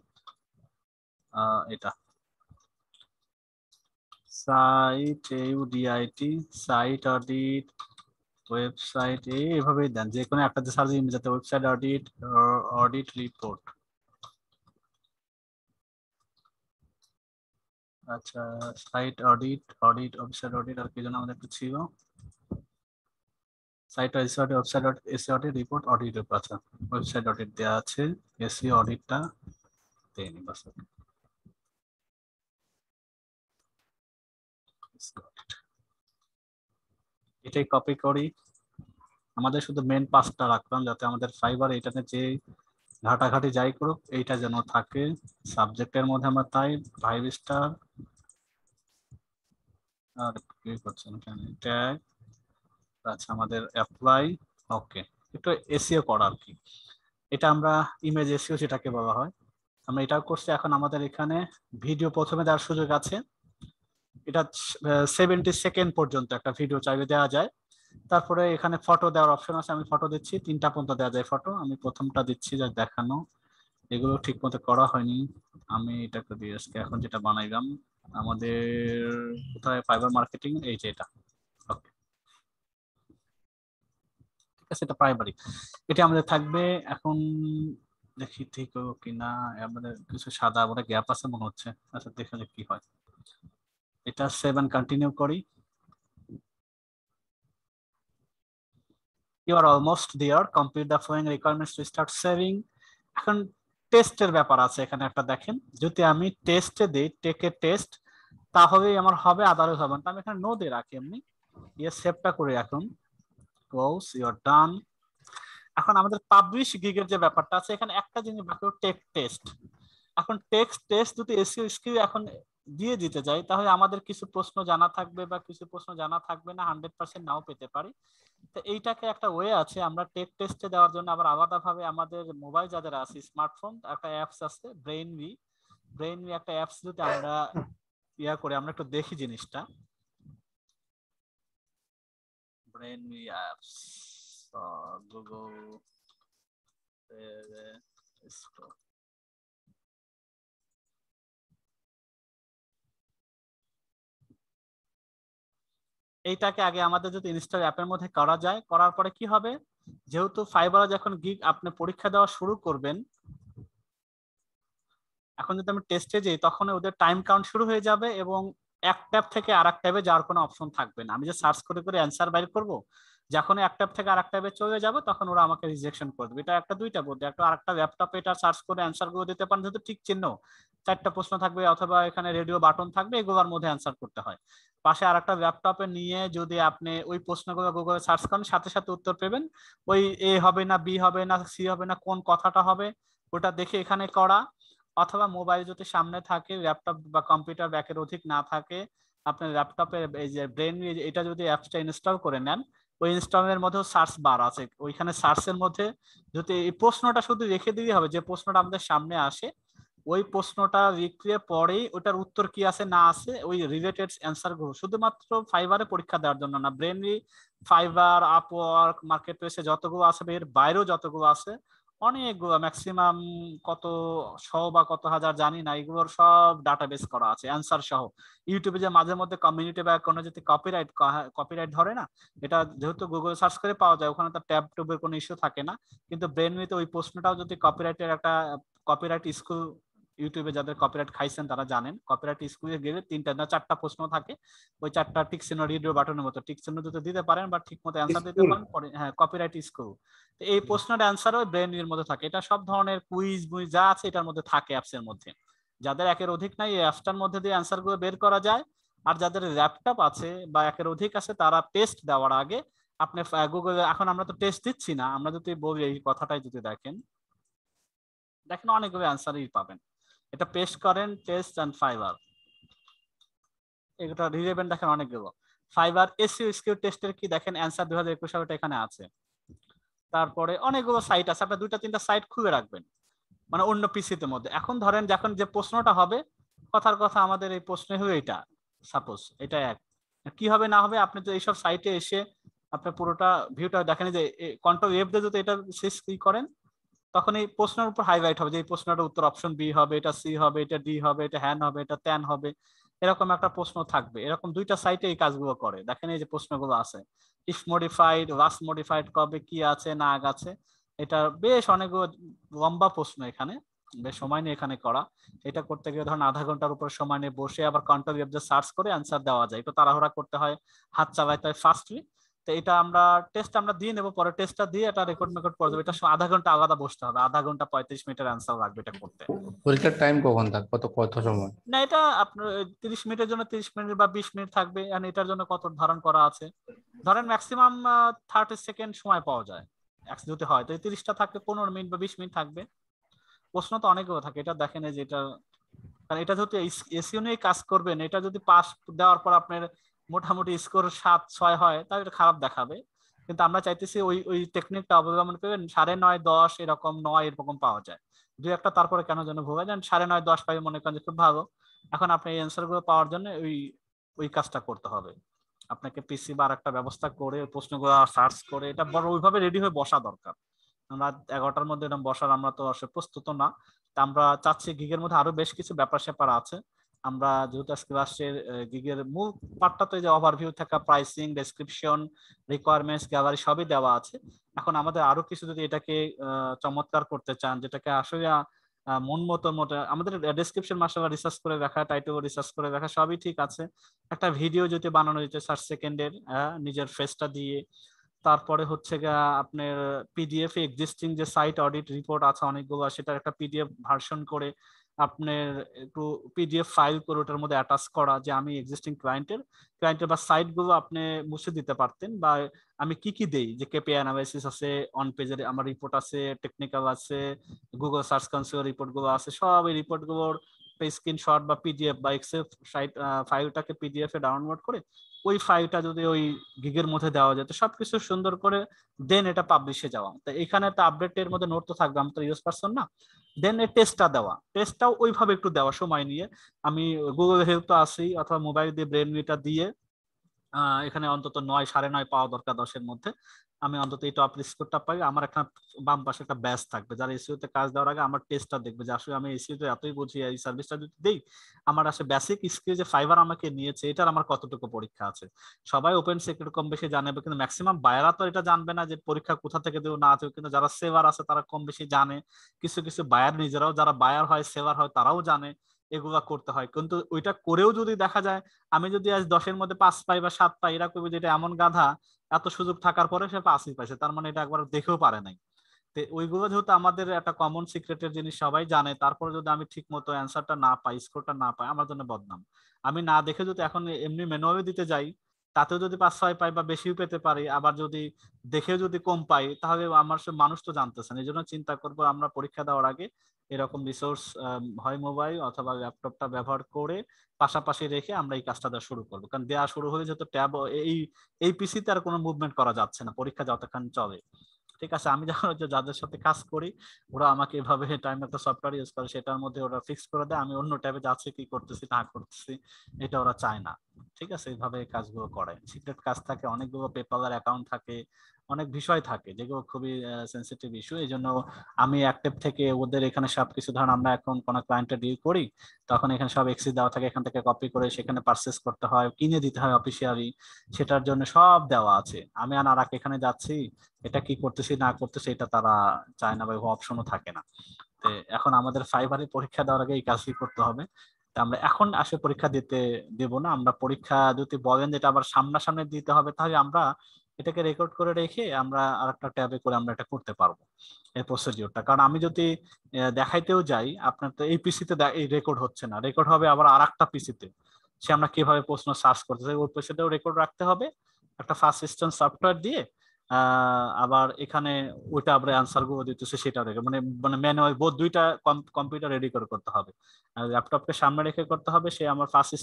এটা site UDIT, site audit, website, এইভাবেই দেন, যে কোনো একটা সার্চ দিন, যাতে ওয়েবসাইট অডিট, অডিট রিপোর্ট। আচ্ছা, site audit, audit, website audit, আর কি যেন আমাদের একটু ছিল, site audit, website audit, SC audit, report, audit report. আচ্ছা, ওয়েবসাইট অডিট দেওয়া আছে, এসি অডিটটা দেয়নি বাস। এটাই কপি করি, আমাদের শুধু মেন 5টা রাখলাম, যাতে আমাদের ফাইবার এটাতে যে ঘাটাঘাটি যাই করুক এইটা যেন থাকে। সাবজেক্টের মধ্যে আমরা তাই 5 স্টার, আর কি করছেন এখানে, ট্যাগ। আচ্ছা, আমাদের অ্যাপ্লাই, ওকে। একটু এসইও করা আর কি, এটা আমরা ইমেজ এসইও যেটাকে বলা হয়, আমরা এটাও করছি। এখন আমাদের এখানে ভিডিও প্রথমে দেওয়ার সুযোগ আছে, এটা 70 সেকেন্ড পর্যন্ত একটা ভিডিও চাইলে দেওয়া যায়। তারপরে এখানে ফটো দেওয়ার অপশন আছে, আমি ফটো দিচ্ছি, 3টা পর্যন্ত দেওয়া যায় ফটো, আমি প্রথমটা দিচ্ছি যা দেখানো। এগুলো ঠিক মতো করা হয়নি, আমি এটাকে দিয়ে আজকে এখন যেটা বানাইলাম আমাদের কোথায়, ফাইবার মার্কেটিং, এই যে এটা। ওকে, ঠিক আছে, এটা প্রাইমারি, এটা আমাদের থাকবে। এখন দেখি ঠিক কিনা, আমাদের কিছু সাদা বলে গ্যাপ আছে মনে হচ্ছে। আচ্ছা, দেখে কি হয়। এটা 7 কন্টিনিউ করি। You are almost there. Complete the following requirements to start saving. এখন টেস্টের ব্যাপার আছে এখানে একটা দেখেন, যদি আমি টেস্টে দিই টেকে টেস্ট, তাহলেই আমার হবে, আদারওয়াইজ হবে না। আমি এখানে নো দিয়ে রাখি, এমনি সেভটা করে রাখুন। ক্লোজ, ইউ আর ডান। এখন আমাদের পাবলিশ গিগের যে ব্যাপারটা আছে, এখানে একটা জিনিস বাকি, টেক টেস্ট। এখন টেক্সট টেস্ট যদি এসইও স্কিল এখন দিয়ে দিতে যাই, তাহলে আমাদের কিছু প্রশ্ন জানা থাকবে বা কিছু প্রশ্ন জানা থাকবে না, 100% নাও পেতে পারি। তো এইটাকে একটা ওয়ে আছে, আমরা টেক টেস্টে দেওয়ার জন্য আবার আলাদাভাবে আমাদের মোবাইল যাদের আছে, স্মার্টফোন, একটা অ্যাপস আছে ব্রেইনভি। ব্রেইনভি একটা অ্যাপস, যদি আমরা করে আমরা একটু দেখি জিনিসটা। ব্রেইনভি অ্যাপস, গুগল এইটাকে আগে আমাদের যদি ইনস্টল অ্যাপের মধ্যে করা যায়, করার পরে কি হবে, যেহেতু ফাইবারে যখন গিগ আপনি পরীক্ষা দেওয়া শুরু করবেন, এখন যদি আমি টেস্টে যাই, তখন ওদের টাইম কাউন্ট শুরু হয়ে যাবে এবং এক ট্যাব থেকে আরেক ট্যাবে যাওয়ার কোনো অপশন থাকবে না। আমি যে সার্চ করে করে অ্যান্সার বাইর করব, যখন এক ট্যাব থেকে আরেক ট্যাবে চলে যাবে, তখন ওরা আমাকে রিজেকশন করে দেবে। এটা একটা দুইটা বোধ, একটা আরেকটা ল্যাপটপে এটা সার্চ করে অ্যান্সার গুলো দিতে পারেন, যেহেতু ঠিক চিহ্ন, 4টা প্রশ্ন থাকবে অথবা এখানে রেডিও বাটন থাকবে, এগুলোর মধ্যে অ্যান্সার করতে হয়। পাশে আরেকটা ল্যাপটপে নিয়ে যদি আপনি ওই প্রশ্নগুলো গুগলে সার্চ করেন, সাথে সাথে উত্তর পেবেন। ওই এ হবে না, বি হবে না, সি হবে না, কোন কথাটা হবে ওটা দেখে এখানে করা। অথবা মোবাইল যদি সামনে থাকে, ল্যাপটপ বা কম্পিউটার ব্যাকের অধিক না থাকে, আপনার ল্যাপটপে এই যে ব্রেন, এটা যদি অ্যাপসটা ইনস্টল করে নেন, ওই ইনস্টলের মধ্যেও সার্চ বার আছে, ওইখানে সার্চের মধ্যে যদি এই প্রশ্নটা শুধু রেখে দিলেই হবে, যে প্রশ্নটা আমাদের সামনে আসে ওই প্রশ্নটা লিখলে পরেই ওটার উত্তর কি আছে না আছে, ওই রিলেটেড অ্যান্সার গুলো শুধুমাত্র ফাইবারে পরীক্ষা দেওয়ার জন্য না, ব্রেনলি, ফাইবার, আপওয়ার্ক, মার্কেট প্লেসে যতগুলো আছে, এর বাইরেও যতগুলো আছে, অনেকগুলো, ম্যাক্সিমাম কত শো বা কত হাজার জানি না, এগুলোর সব ডাটাবেস করা আছে অ্যান্সার সহ। ইউটিউবে যে মাঝে মধ্যে কমিউনিটি বা কোনো যদি কপিরাইট ধরে না, এটা যেহেতু গুগল সার্চ করে পাওয়া যায়, ওখানে তো ট্যাব টুবের কোনো ইস্যু থাকে না। কিন্তু ব্রেনলিতে ওই প্রশ্নটাও যদি কপিরাইটের একটা, কপিরাইট স্কুল, ইউটিউবে যাদের কপিরাইট খাইছেন তারা জানেন, কপিরাইট স্কুলে গেলে 3টা না 4টা প্রশ্ন থাকে, ওই 4টা টিক চিহ্ন, রেডিও বাটনের মতো টিক চিহ্ন যদি দিতে পারেন বা ঠিক মতো অ্যান্সার দিতে পারেন, হ্যাঁ কপিরাইট স্কুল, তো এই প্রশ্নের অ্যান্সার ওই ব্রেন এর মধ্যে থাকে। এটা সব ধরনের কুইজ বুইজ যা আছে এটার মধ্যে থাকে অ্যাপস এর মধ্যে। যাদের একের অধিক নাই, এই অ্যাপসটার মধ্যে দিয়ে অ্যান্সার গুলো বের করা যায়। আর যাদের ল্যাপটপ আছে বা একের অধিক আছে, তারা টেস্ট দেওয়ার আগে আপনি গুগলে, এখন আমরা তো টেস্ট দিচ্ছি না, আমরা যদি বলি এই কথাটাই যদি দেখেন অনেকগুলো অ্যান্সারই পাবেন। এটা পেস্ট করেন টেস্ট এন্ড ফাইবার, এটা রিলেভেন্ট দেখেন অনেকগুলো। ফাইবার এসইও স্কিল টেস্টের কি দেখেন অ্যান্সার 2021 সালে এখানে আছে। তারপরে অনেকগুলো সাইট আছে, আপনি 2টা 3টা সাইট খুলে রাখবেন, মানে অন্য পিসিতে মধ্যে। এখন ধরেন যখন যে প্রশ্নটা হবে, কথার কথা আমাদের এই প্রশ্ন হলো এটা, সাপোজ এটা এক, কি হবে না হবে, আপনি তো এইসব সাইটে এসে আপনি পুরোটা ভিউটা দেখেন, যে কন্ট্রোল এফ দিয়ে যদি এটা শেষ কি করেন, তখন এই প্রশ্নের উপর হাইলাইট হবে যে এই প্রশ্নটার উত্তর অপশন বি হবে, এটা সি হবে, এটা ডি হবে, এটা হ্যান হবে, এটা ত্যান হবে, এরকম একটা প্রশ্ন থাকবে। এরকম 2টা সাইটে এই কাজগুলো করে, দেখেন এই যে প্রশ্নগুলো আছে, ইফ মডিফাইড, লাস্ট মডিফাইড কবে, কি আছে না আছে, এটা বেশ অনেকগুলো লম্বা প্রশ্ন, এখানে বেশ সময় নিয়ে এখানে করা। এটা করতে গিয়ে ধরেন আধা ঘন্টার উপর সময় নিয়ে বসে আবার কন্ট্রোল এফ দিয়ে সার্চ করে অ্যান্সার দেওয়া যায়, একটু তাড়াহুড়া করতে হয়, হাত চালাতে হয় ফাস্টলি। তো এটা আমরা টেস্ট আমরা দিয়ে নেবো, পরে টেস্টটা দিয়ে এটা রেকর্ড করে দেবো। এটা আধা ঘন্টা আলাদা বসতে হবে, আধা ঘন্টা 35 মিনিটের অ্যান্সার লাগবে এটা করতে। পরীক্ষার টাইম কখন থাকবে, কত সময়? না, এটা আপনার 30 মিনিটের জন্য 30 মিনিট বা 20 মিনিট থাকবে। আর এটার জন্য কত ধারণ করা আছে, ধরেন ম্যাক্সিমাম 30 সেকেন্ড সময় পাওয়া যায় যদি হয়, তো 30টা থাকবে 15 মিনিট বা 20 মিনিট থাকবে। প্রশ্ন তো অনেকগুলো থাকে, এটা দেখেন যে এটা, কারণ এটা যেহেতু এসইও নিয়ে কাজ করবেন, এটা যদি পাস দেওয়ার পর আপনার মোটামুটি স্কোর 7-6 হয়, তাহলে এটা খারাপ দেখাবে। কিন্তু আমরা চাইতেছি ওই ওই টেকনিকটা অবলম্বন করে 9.5 10 এরকম 9 এরকম পাওয়া যায়, 2-1টা তারপরে কেন যেন ভুলে যান, 9.5 10 পাই মনে করেন যে খুব ভালো। এখন আপনি এই অ্যান্সার গুলো পাওয়ার জন্য ওই ওই কাজটা করতে হবে, আপনাকে পিসি বা একটা ব্যবস্থা করে প্রশ্নগুলো সার্চ করে এটা বড় ওইভাবে রেডি হয়ে বসা দরকার। আমরা 11টার মধ্যে এরকম বসার আমরা তো আসলে প্রস্তুত না। তা আমরা চাচ্ছি গিগের মধ্যে আরো বেশ কিছু ব্যাপার স্যাপার আছে। আমরা যেহেতু ক্লাসের গিগের মূল পার্টটাতে যে ওভারভিউ থাকা, প্রাইসিং, ডেসক্রিপশন, রিকোয়ারমেন্টস, গ্যালারি সবই দেওয়া আছে। এখন আমাদের আরো কিছু যদি এটাকে চমৎকার করতে চান, যেটাকে আসলে মন মতো আমাদের ডেসক্রিপশন মাসাল্লাহ রিসার্চ করে রাখা, টাইটেল রিসার্চ করে রাখা সবই ঠিক আছে। একটা ভিডিও যদি বানানো যেত 60 সেকেন্ডের নিজের ফেসটা দিয়ে, তারপরে হচ্ছে গিয়া আপনার পিডিএফ এক্সিস্টিং যে সাইট অডিট রিপোর্ট আছে অনেকগুলো, সেটার একটা পিডিএফ ভার্সন করে আপনার একটু পিডিএফ ফাইল করে ওটার মধ্যে অ্যাটাচ করা, যে আমি এক্সিস্টিং ক্লায়েন্টের বা সাইট গুলো আপনি মুছে দিতে পারতেন, বা আমি কি কি দেই, যে কেপিআই অ্যানালাইসিস আছে, অন পেজের আমার রিপোর্ট আছে, টেকনিক্যাল আছে, গুগল সার্চ কনসোল রিপোর্ট গুলো আছে, সব এই রিপোর্ট গুলোর স্ক্রিনশট বা পিডিএফ বা এক্সেল ফাইলটাকে পিডিএফ এ ডাউনলোড করে ওই ফাইলটা যদি ওই গিগের মধ্যে দেওয়া যায়, তো সবকিছু সুন্দর করে দেন এটা পাবলিশে যাওয়া। তো এখানে তো আপডেটের মধ্যে নোট তো থাকবে, আমি তো ইউজ পারসন না। দেন এই টেস্টটা দেওয়া, টেস্টটাও ওইভাবে একটু দেওয়া সময় নিয়ে, আমি গুগল হেল্প তো আছেই, অথবা মোবাইল দিয়ে ব্রেন মিটার দিয়ে এখানে অন্তত 9 9:30 পাওয়া দরকার 10-এর মধ্যে। আমি অন্তত এই টপ স্কোরটা পাই, আমার একটা বাম পাশে একটা ব্যাচ থাকবে যারা এসইও তে কাজ দেওয়ার আগে আমার টেস্টটা দেখবে যে আসলে আমি এসইও তে এতই বুঝি, এই সার্ভিসটা যদি দেই আমার আসলে বেসিক স্কিল যে ফাইবার আমাকে নিয়েছে এটার আমার কতটুকু পরীক্ষা আছে। সবাই ওপেন সিক্রেট কম বেশি জানবে, কিন্তু ম্যাক্সিমাম বায়াররা তো এটা জানবে না যে পরীক্ষা কোথা থেকে দেবো না দেবো, কিন্তু যারা সেভার আছে তারা কম বেশি জানে। কিছু কিছু বায়ার নিজেরাও, যারা বায়ার হয় সেভার হয়, তারাও জানে এগুলা করতে হয়। কিন্তু ওইটা করেও যদি দেখা যায় আমি যদি আজ 10-এর মধ্যে 5 পাই বা 7 পাই, এরা কইবে যে এটা এমন গাধা, এত সুযোগ থাকার পরে সে 5ই পাইছে, তার মানে এটা একবার দেখেও পারে নাই। তো ওইগুলো যেহেতু আমাদের একটা কমন সিক্রেটের জিনিস সবাই জানে, তারপরে যদি আমি ঠিক মতো অ্যান্সারটা না পাই, স্কোরটা না পাই, আমার জন্য বদনাম। আমি না দেখে যদি এখন এমনি ম্যানুয়ালি দিতে যাই, তাতেও যদি 5-6 পাই বা বেশিও পেতে পারি, আবার যদি দেখেও যদি কম পাই, তাহলে আমার সে মানুষ তো জানতেছেন। এই জন্য চিন্তা করবো আমরা পরীক্ষা দেওয়ার আগে এরকম রিসোর্স হয় মোবাইল অথবা ল্যাপটপটা ব্যবহার করে পাশাপাশি রেখে আমরা এই কাজটা দেওয়া শুরু করবো। কারণ দেওয়া শুরু হলে যেহেতু ট্যাব এই পিসিতে আর কোনো মুভমেন্ট করা যাচ্ছে না পরীক্ষা যতক্ষণ চলে। ঠিক আছে, আমি যাদের সাথে কাজ করি ওরা আমাকে এভাবে টাইম একটা সফটওয়্যার ইউজ করে, সেটার মধ্যে ওরা ফিক্স করে দেয়, আমি অন্য ট্যাবে যাচ্ছি কি করতেছি না করতেছি এটা ওরা চায় না। ঠিক আছে, এইভাবে কাজগুলো করে। সিক্রেট কাজ থাকে, অনেকগুলো পেপার অ্যাকাউন্ট থাকে, অনেক বিষয় থাকে যেগুলো খুবই সেন্সিটিভ ইস্যু। এই জন্য আমি অ্যাক্টিভ থেকে ওদের এখানে সবকিছু, ধরুন আমরা এখন কোনো ক্লায়েন্টে ডিল করি তখন এখানে সব এক্সি দেওয়া থাকে, এখান থেকে কপি করে সেখানে পারচেস করতে হয়, কিনে দিতে হয় অফিসিয়ালি, সেটার জন্য সব দেওয়া আছে। আমি আর এখানে যাচ্ছি এটা কি করতেছি না করতেছি এটা তারা চায় না বা অপশনও থাকে না। তো এখন আমাদের ফাইবারে পরীক্ষা দেওয়ার আগে এই কাজই করতে হবে। আমরা এখন আসলে পরীক্ষা দেব না, আমরা পরীক্ষা যদি বলেন যেটা আবার সামনাসামনি দিতে হবে, তাহলে আমরা এটাকে রেকর্ড করে রেখে আমরা আরেকটা ট্যাবে করে আমরা এটা করতে পারবো এই প্রসিডিওরটা। কারণ আমি যদি দেখাইতেও যাই, আপনার তো এই পিসিতে এই রেকর্ড হচ্ছে না, রেকর্ড হবে আবার আরেকটা পিসিতে, সে আমরা কিভাবে প্রশ্ন সার্চ করতে চাই ওই পিসিতেও রেকর্ড রাখতে হবে একটা ফার্স্ট সিস্টেম সফটওয়্যার দিয়ে। আবার এখানে ওইটা আমরা অ্যান্সার গুলো দিতেছে সেটা রেখে, মানে মানে ম্যানুয়াল বোধ দুইটা কম্পিউটার রেডি করে করতে হবে, ল্যাপটপকে সামনে রেখে করতে হবে। সে আমার ফার্স্ট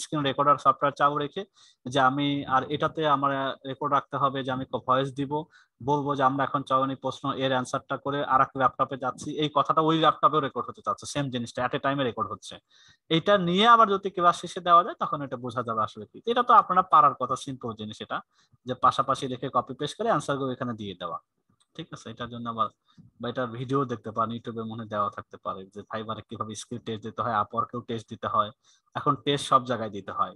স্ক্রিন রেকর্ডার সফটওয়্যার চালু রেখে যে আমি, আর এটাতে আমার রেকর্ড রাখতে হবে যে আমি ভয়েস দিব, বলবো যে আমরা এখন চয়নি প্রশ্ন এর অ্যান্সারটা করে আর এক ল্যাপটপে যাচ্ছি, এই কথাটা ওই ল্যাপটপেও রেকর্ড হতে চাচ্ছে, সেম জিনিসটা এট এ টাইমে রেকর্ড হচ্ছে। এটা নিয়ে আবার যদি ক্লাস শেষে দেওয়া যায় তখন এটা বোঝা যাবে আসলে কি। এটা তো আপনারা পারার কথা, সিম্পল জিনিস এটা, যে পাশাপাশি রেখে কপি পেস্ট করে অ্যান্সার গুলো এখানে দিয়ে দেওয়া। ঠিক আছে, এটার জন্য আবার বা এটার ভিডিও দেখতে পারেন, ইউটিউবে মনে দেওয়া থাকতে পারে যে ফাইবারে কিভাবে স্ক্রিপ্ট টেস্ট দিতে হয়, আপওয়ার্কেও টেস্ট দিতে হয়। এখন টেস্ট সব জায়গায় দিতে হয়,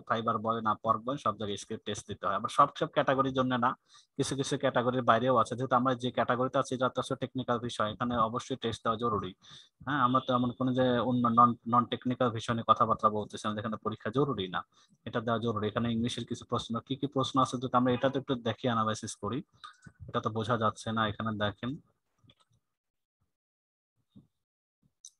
ফাইবার বলেন আপওয়ার্ক বলেন সব জায়গায় স্ক্রিপ্ট টেস্ট দিতে হয়। আবার সব ক্যাটাগরির জন্য না, কিছু কিছু ক্যাটাগরির বাইরেও আছে, যেহেতু আমরা যে ক্যাটাগরিতে আছি এটা তো টেকনিক্যাল বিষয়, এখানে অবশ্যই টেস্ট দেওয়া জরুরি। হ্যাঁ, আমরা তো এমন কোনো যে অন্য নন টেকনিক্যাল বিষয় নিয়ে কথাবার্তা বলতেছিলাম যেখানে পরীক্ষা জরুরি না, এটা দেওয়া জরুরি। এখানে ইংলিশের কিছু প্রশ্ন, কি কি প্রশ্ন আছে যদি আমরা এটা তো একটু দেখি অ্যানালাইসিস করি, এটা তো বোঝা যাচ্ছে না। এখানে দেখেন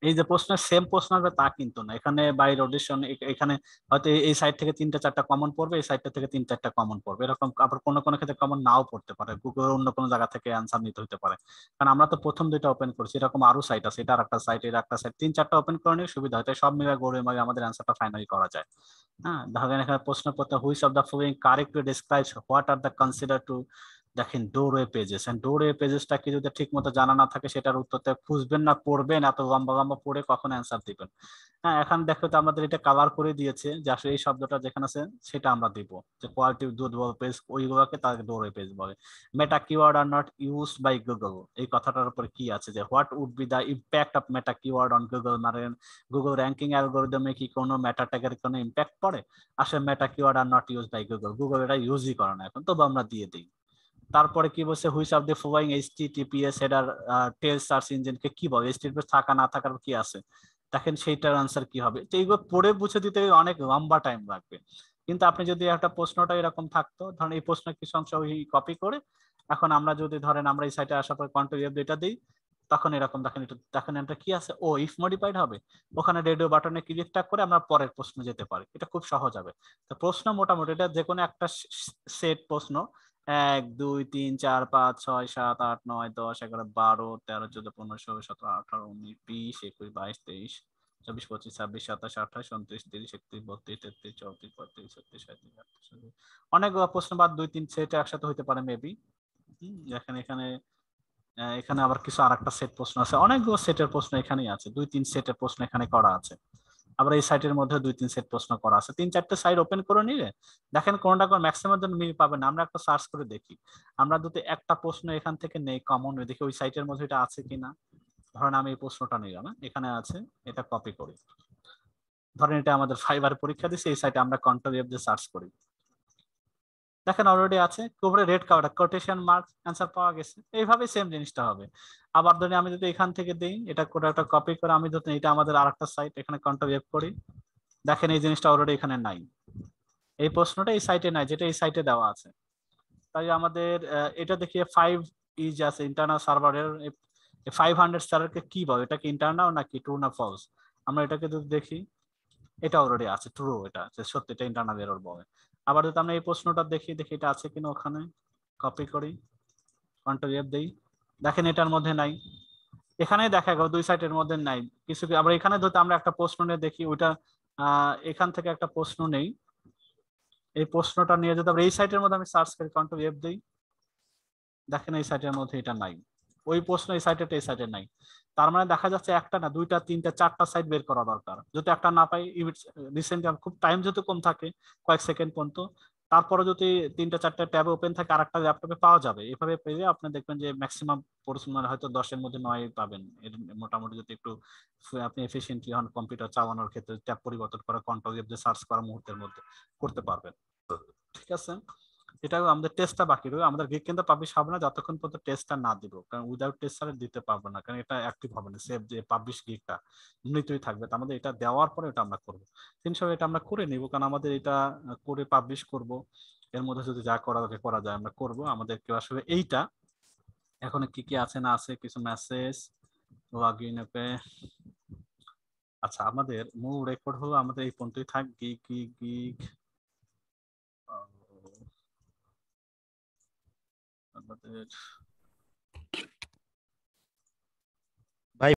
এই যে প্রশ্ন সেম প্রশ্ন হবে তা কিন্তু না, এখানে বাই রোটেশন এখানে হয়তো এই সাইড থেকে 3-4টা কমন পড়বে, এই সাইডটা থেকে 3-4টা কমন পড়বে, এরকম। আবার কোনো কোনো ক্ষেত্রে কমন নাও পড়তে পারে, গুগল অন্য কোনো জায়গা থেকে অ্যান্সার নিতে হতে পারে। কারণ আমরা তো প্রথম দুইটা ওপেন করছি, এরকম আরো সাইট আছে, এটা একটা সাইট, এর একটা সাইট, 3-4টা ওপেন করে নিয়ে সুবিধা হয়, তাই সব মিলে গড়ে মাগে আমাদের অ্যান্সারটা ফাইনালি করা যায়। হ্যাঁ, ধরেন এখানে প্রশ্নপত্র which of the following correctly describes what are the consider to, দেখেন ডোরওয়ে পেজেস, ডোরওয়ে পেজেসটা কি যদি ঠিক মতো জানা না থাকে সেটার উত্তরটা খুঁজবেন না পড়বেন, এত লম্বা লম্বা পড়ে কখন অ্যান্সার দিবেন। হ্যাঁ, এখন দেখো তো আমাদের এটা কাভার করে দিয়েছে যে আসলে এই শব্দটা যেখানে আছে সেটা আমরা দিব, যে কোয়ালিটি দুর্বল পেজ ওইগুলোকে তাকে ডোরওয়ে পেজ বলে। Meta keyword are not used by Google, এই কথাটার উপর কি আছে যে what would be the impact of meta keyword on Google, মানে গুগল র্যাঙ্কিং অ্যালগরিদমে কি কোনো মেটা ট্যাগের কোনো ইম্প্যাক্ট পড়ে? আসলে meta keyword are not used by Google, Google এটা ইউজই করে না এখন, তবু আমরা দিয়ে দিই। তারপরে কি বলছে, which of the following HTTPS header tell search ইঞ্জিনকে কি বলে, এইচটিটিপিএস থাকা না থাকার কি আছে, দেখেন সেইটার আনসার কি হবে। তো এইগুলো পড়ে বুঝে দিতে অনেক লম্বা টাইম লাগবে। কিন্তু আপনি যদি একটা প্রশ্নটা এরকম থাকতো, ধরেন এই প্রশ্নের কিছু অংশ কপি করে এখন আমরা যদি ধরেন আমরা এই সাইটে আসার পর কন্ট্রোল এফ এটা দিই, তখন এরকম দেখেন, এটা দেখেন এটা কি আছে, ও ইফ মডিফাইড হবে, ওখানে রেডিও বাটনে ক্লিক করে আমরা পরের প্রশ্ন যেতে পারি। এটা খুব সহজ হবে। তো প্রশ্ন মোটামুটি এটা যে কোনো একটা সেট প্রশ্ন 1 2 3 4 5 6 7 8 9 10 11 12 13 14 15 16 17 18 19 20 21 22 23 24 25 26 27 28 29 30 31 32 33 34 35 36 37 38 অনেক প্রশ্ন বাদ 2-3 সেট একসাথে হতে পারে মেবি। এখানে এখানে আবার কিছু আরেকটা সেট প্রশ্ন আছে, অনেকগুলো সেটের প্রশ্ন এখানেই আছে, 2-3 সেটের প্রশ্ন এখানে করা আছে। আবার এই সাইটের মধ্যে 2-3 সেট প্রশ্ন করা আছে। 3-4টে সাইট ওপেন করে নিলে দেখেন কোনটা কোন ম্যাক্সিমাম জন মিল পাবেন। আমরা একটা সার্চ করে দেখি, আমরা যদি একটা প্রশ্ন এখান থেকে নেই কমন, দেখি ওই সাইটের মধ্যে এটা আছে কিনা। ধরেন আমি এই প্রশ্নটা নিলাম, এখানে আছে, এটা কপি করি। ধরেন এটা আমাদের ফাইবার পরীক্ষা দিচ্ছে, এই সাইটে আমরা কন্ট্রোল এফ দিয়ে সার্চ করি, দেখেন অলরেডি আছে, উপরে red card quotation mark answer পাওয়া গেছে। এইভাবে সেম জিনিসটা হবে। আবার ধরে আমি যদি এখান থেকে দেই, এটা করে একটা কপি করে আমি ধরুন এটা আমাদের আরেকটা সাইট, এখানে কন্ট্রোল এফ করি, দেখেন এই জিনিসটা অলরেডি এখানে নাই, এই প্রশ্নটা এই সাইটে নাই যেটা এই সাইটে দেওয়া আছে। তাই আমাদের এটা দেখিয়ে 5 ইজ আছে ইন্টারনাল সার্ভারের, 500 স্টারকে কি বলে, এটা কি ইন্টারনাল নাকি ট্রু না ফলস। আমরা এটাকে যদি দেখি, এটা অলরেডি আছে ট্রু, এটা সত্যি, এটা ইন্টারনাল এরর বলে। আবার যদি আমরা এই প্রশ্নটা দেখি এটা আছে কিনা, ওখানে কপি করি, কন্ট্রোল এফ দেই, দেখেন এটার মধ্যে নাই, এখানে দেখা গেল দুই সাইটের মধ্যে নাই কিছু। আবার এখানে যদি আমরা একটা প্রশ্ন নিয়ে দেখি, ওইটা এখান থেকে একটা প্রশ্ন নেই, এই প্রশ্নটা নিয়ে যদি আমরা এই সাইটের মধ্যে আমি সার্চ করি, কন্ট্রোল এফ দেই, দেখেন এই সাইটের মধ্যে এটা নাই, ওই প্রশ্ন এই সাইটে এই সাইটে নাই। তার মানে দেখা যাচ্ছে একটা না, 2টা 3টা 4টা সাইট বের করা দরকার। যদি একটা না পাই, রিসেন্টলি খুব টাইম যদি কম থাকে, কয়েক সেকেন্ড পর্যন্ত, তারপরে যদি 3টা 4টা ট্যাবে ওপেন থাকে আরেকটা ল্যাপটপে পাওয়া যাবে। এভাবে পেলে আপনি দেখবেন যে ম্যাক্সিমাম প্রশ্ন হয়তো 10-এর মধ্যে 9 পাবেন। এর মোটামুটি যদি একটু আপনি এফিশিয়েন্টলি হন, কম্পিউটার চালানোর ক্ষেত্রে ট্যাব পরিবর্তন করা, কন্ট্রোল এফ দিয়ে সার্চ করা মুহূর্তের মধ্যে করতে পারবেন। ঠিক আছে, এটা আমাদের টেস্টটা বাকি রইল। আমাদের গিগ কিন্তু পাবলিশ হবে না যতক্ষণ পর্যন্ত টেস্টটা না দিব, কারণ উইদাউট টেস্ট ছাড়া দিতে পারবো না, কারণ এটা অ্যাক্টিভ হবে না। সেভ যে পাবলিশ গিগটা মৃতই থাকবে, তার মধ্যে এটা দেওয়ার পরে এটা আমরা করবো। তিনশো এটা আমরা করে নিব, কারণ আমাদের এটা করে পাবলিশ করব, এর মধ্যে যদি যা করা যায় আমরা করব। আমাদের কেউ আসলে এইটা এখন কি কি আছে না আছে, কিছু মেসেজ লগইন অ্যাপে। আচ্ছা, আমাদের মূল রেকর্ড হলো আমাদের এই পর্যন্তই থাক। গিগ গিগ গিগ আমাদের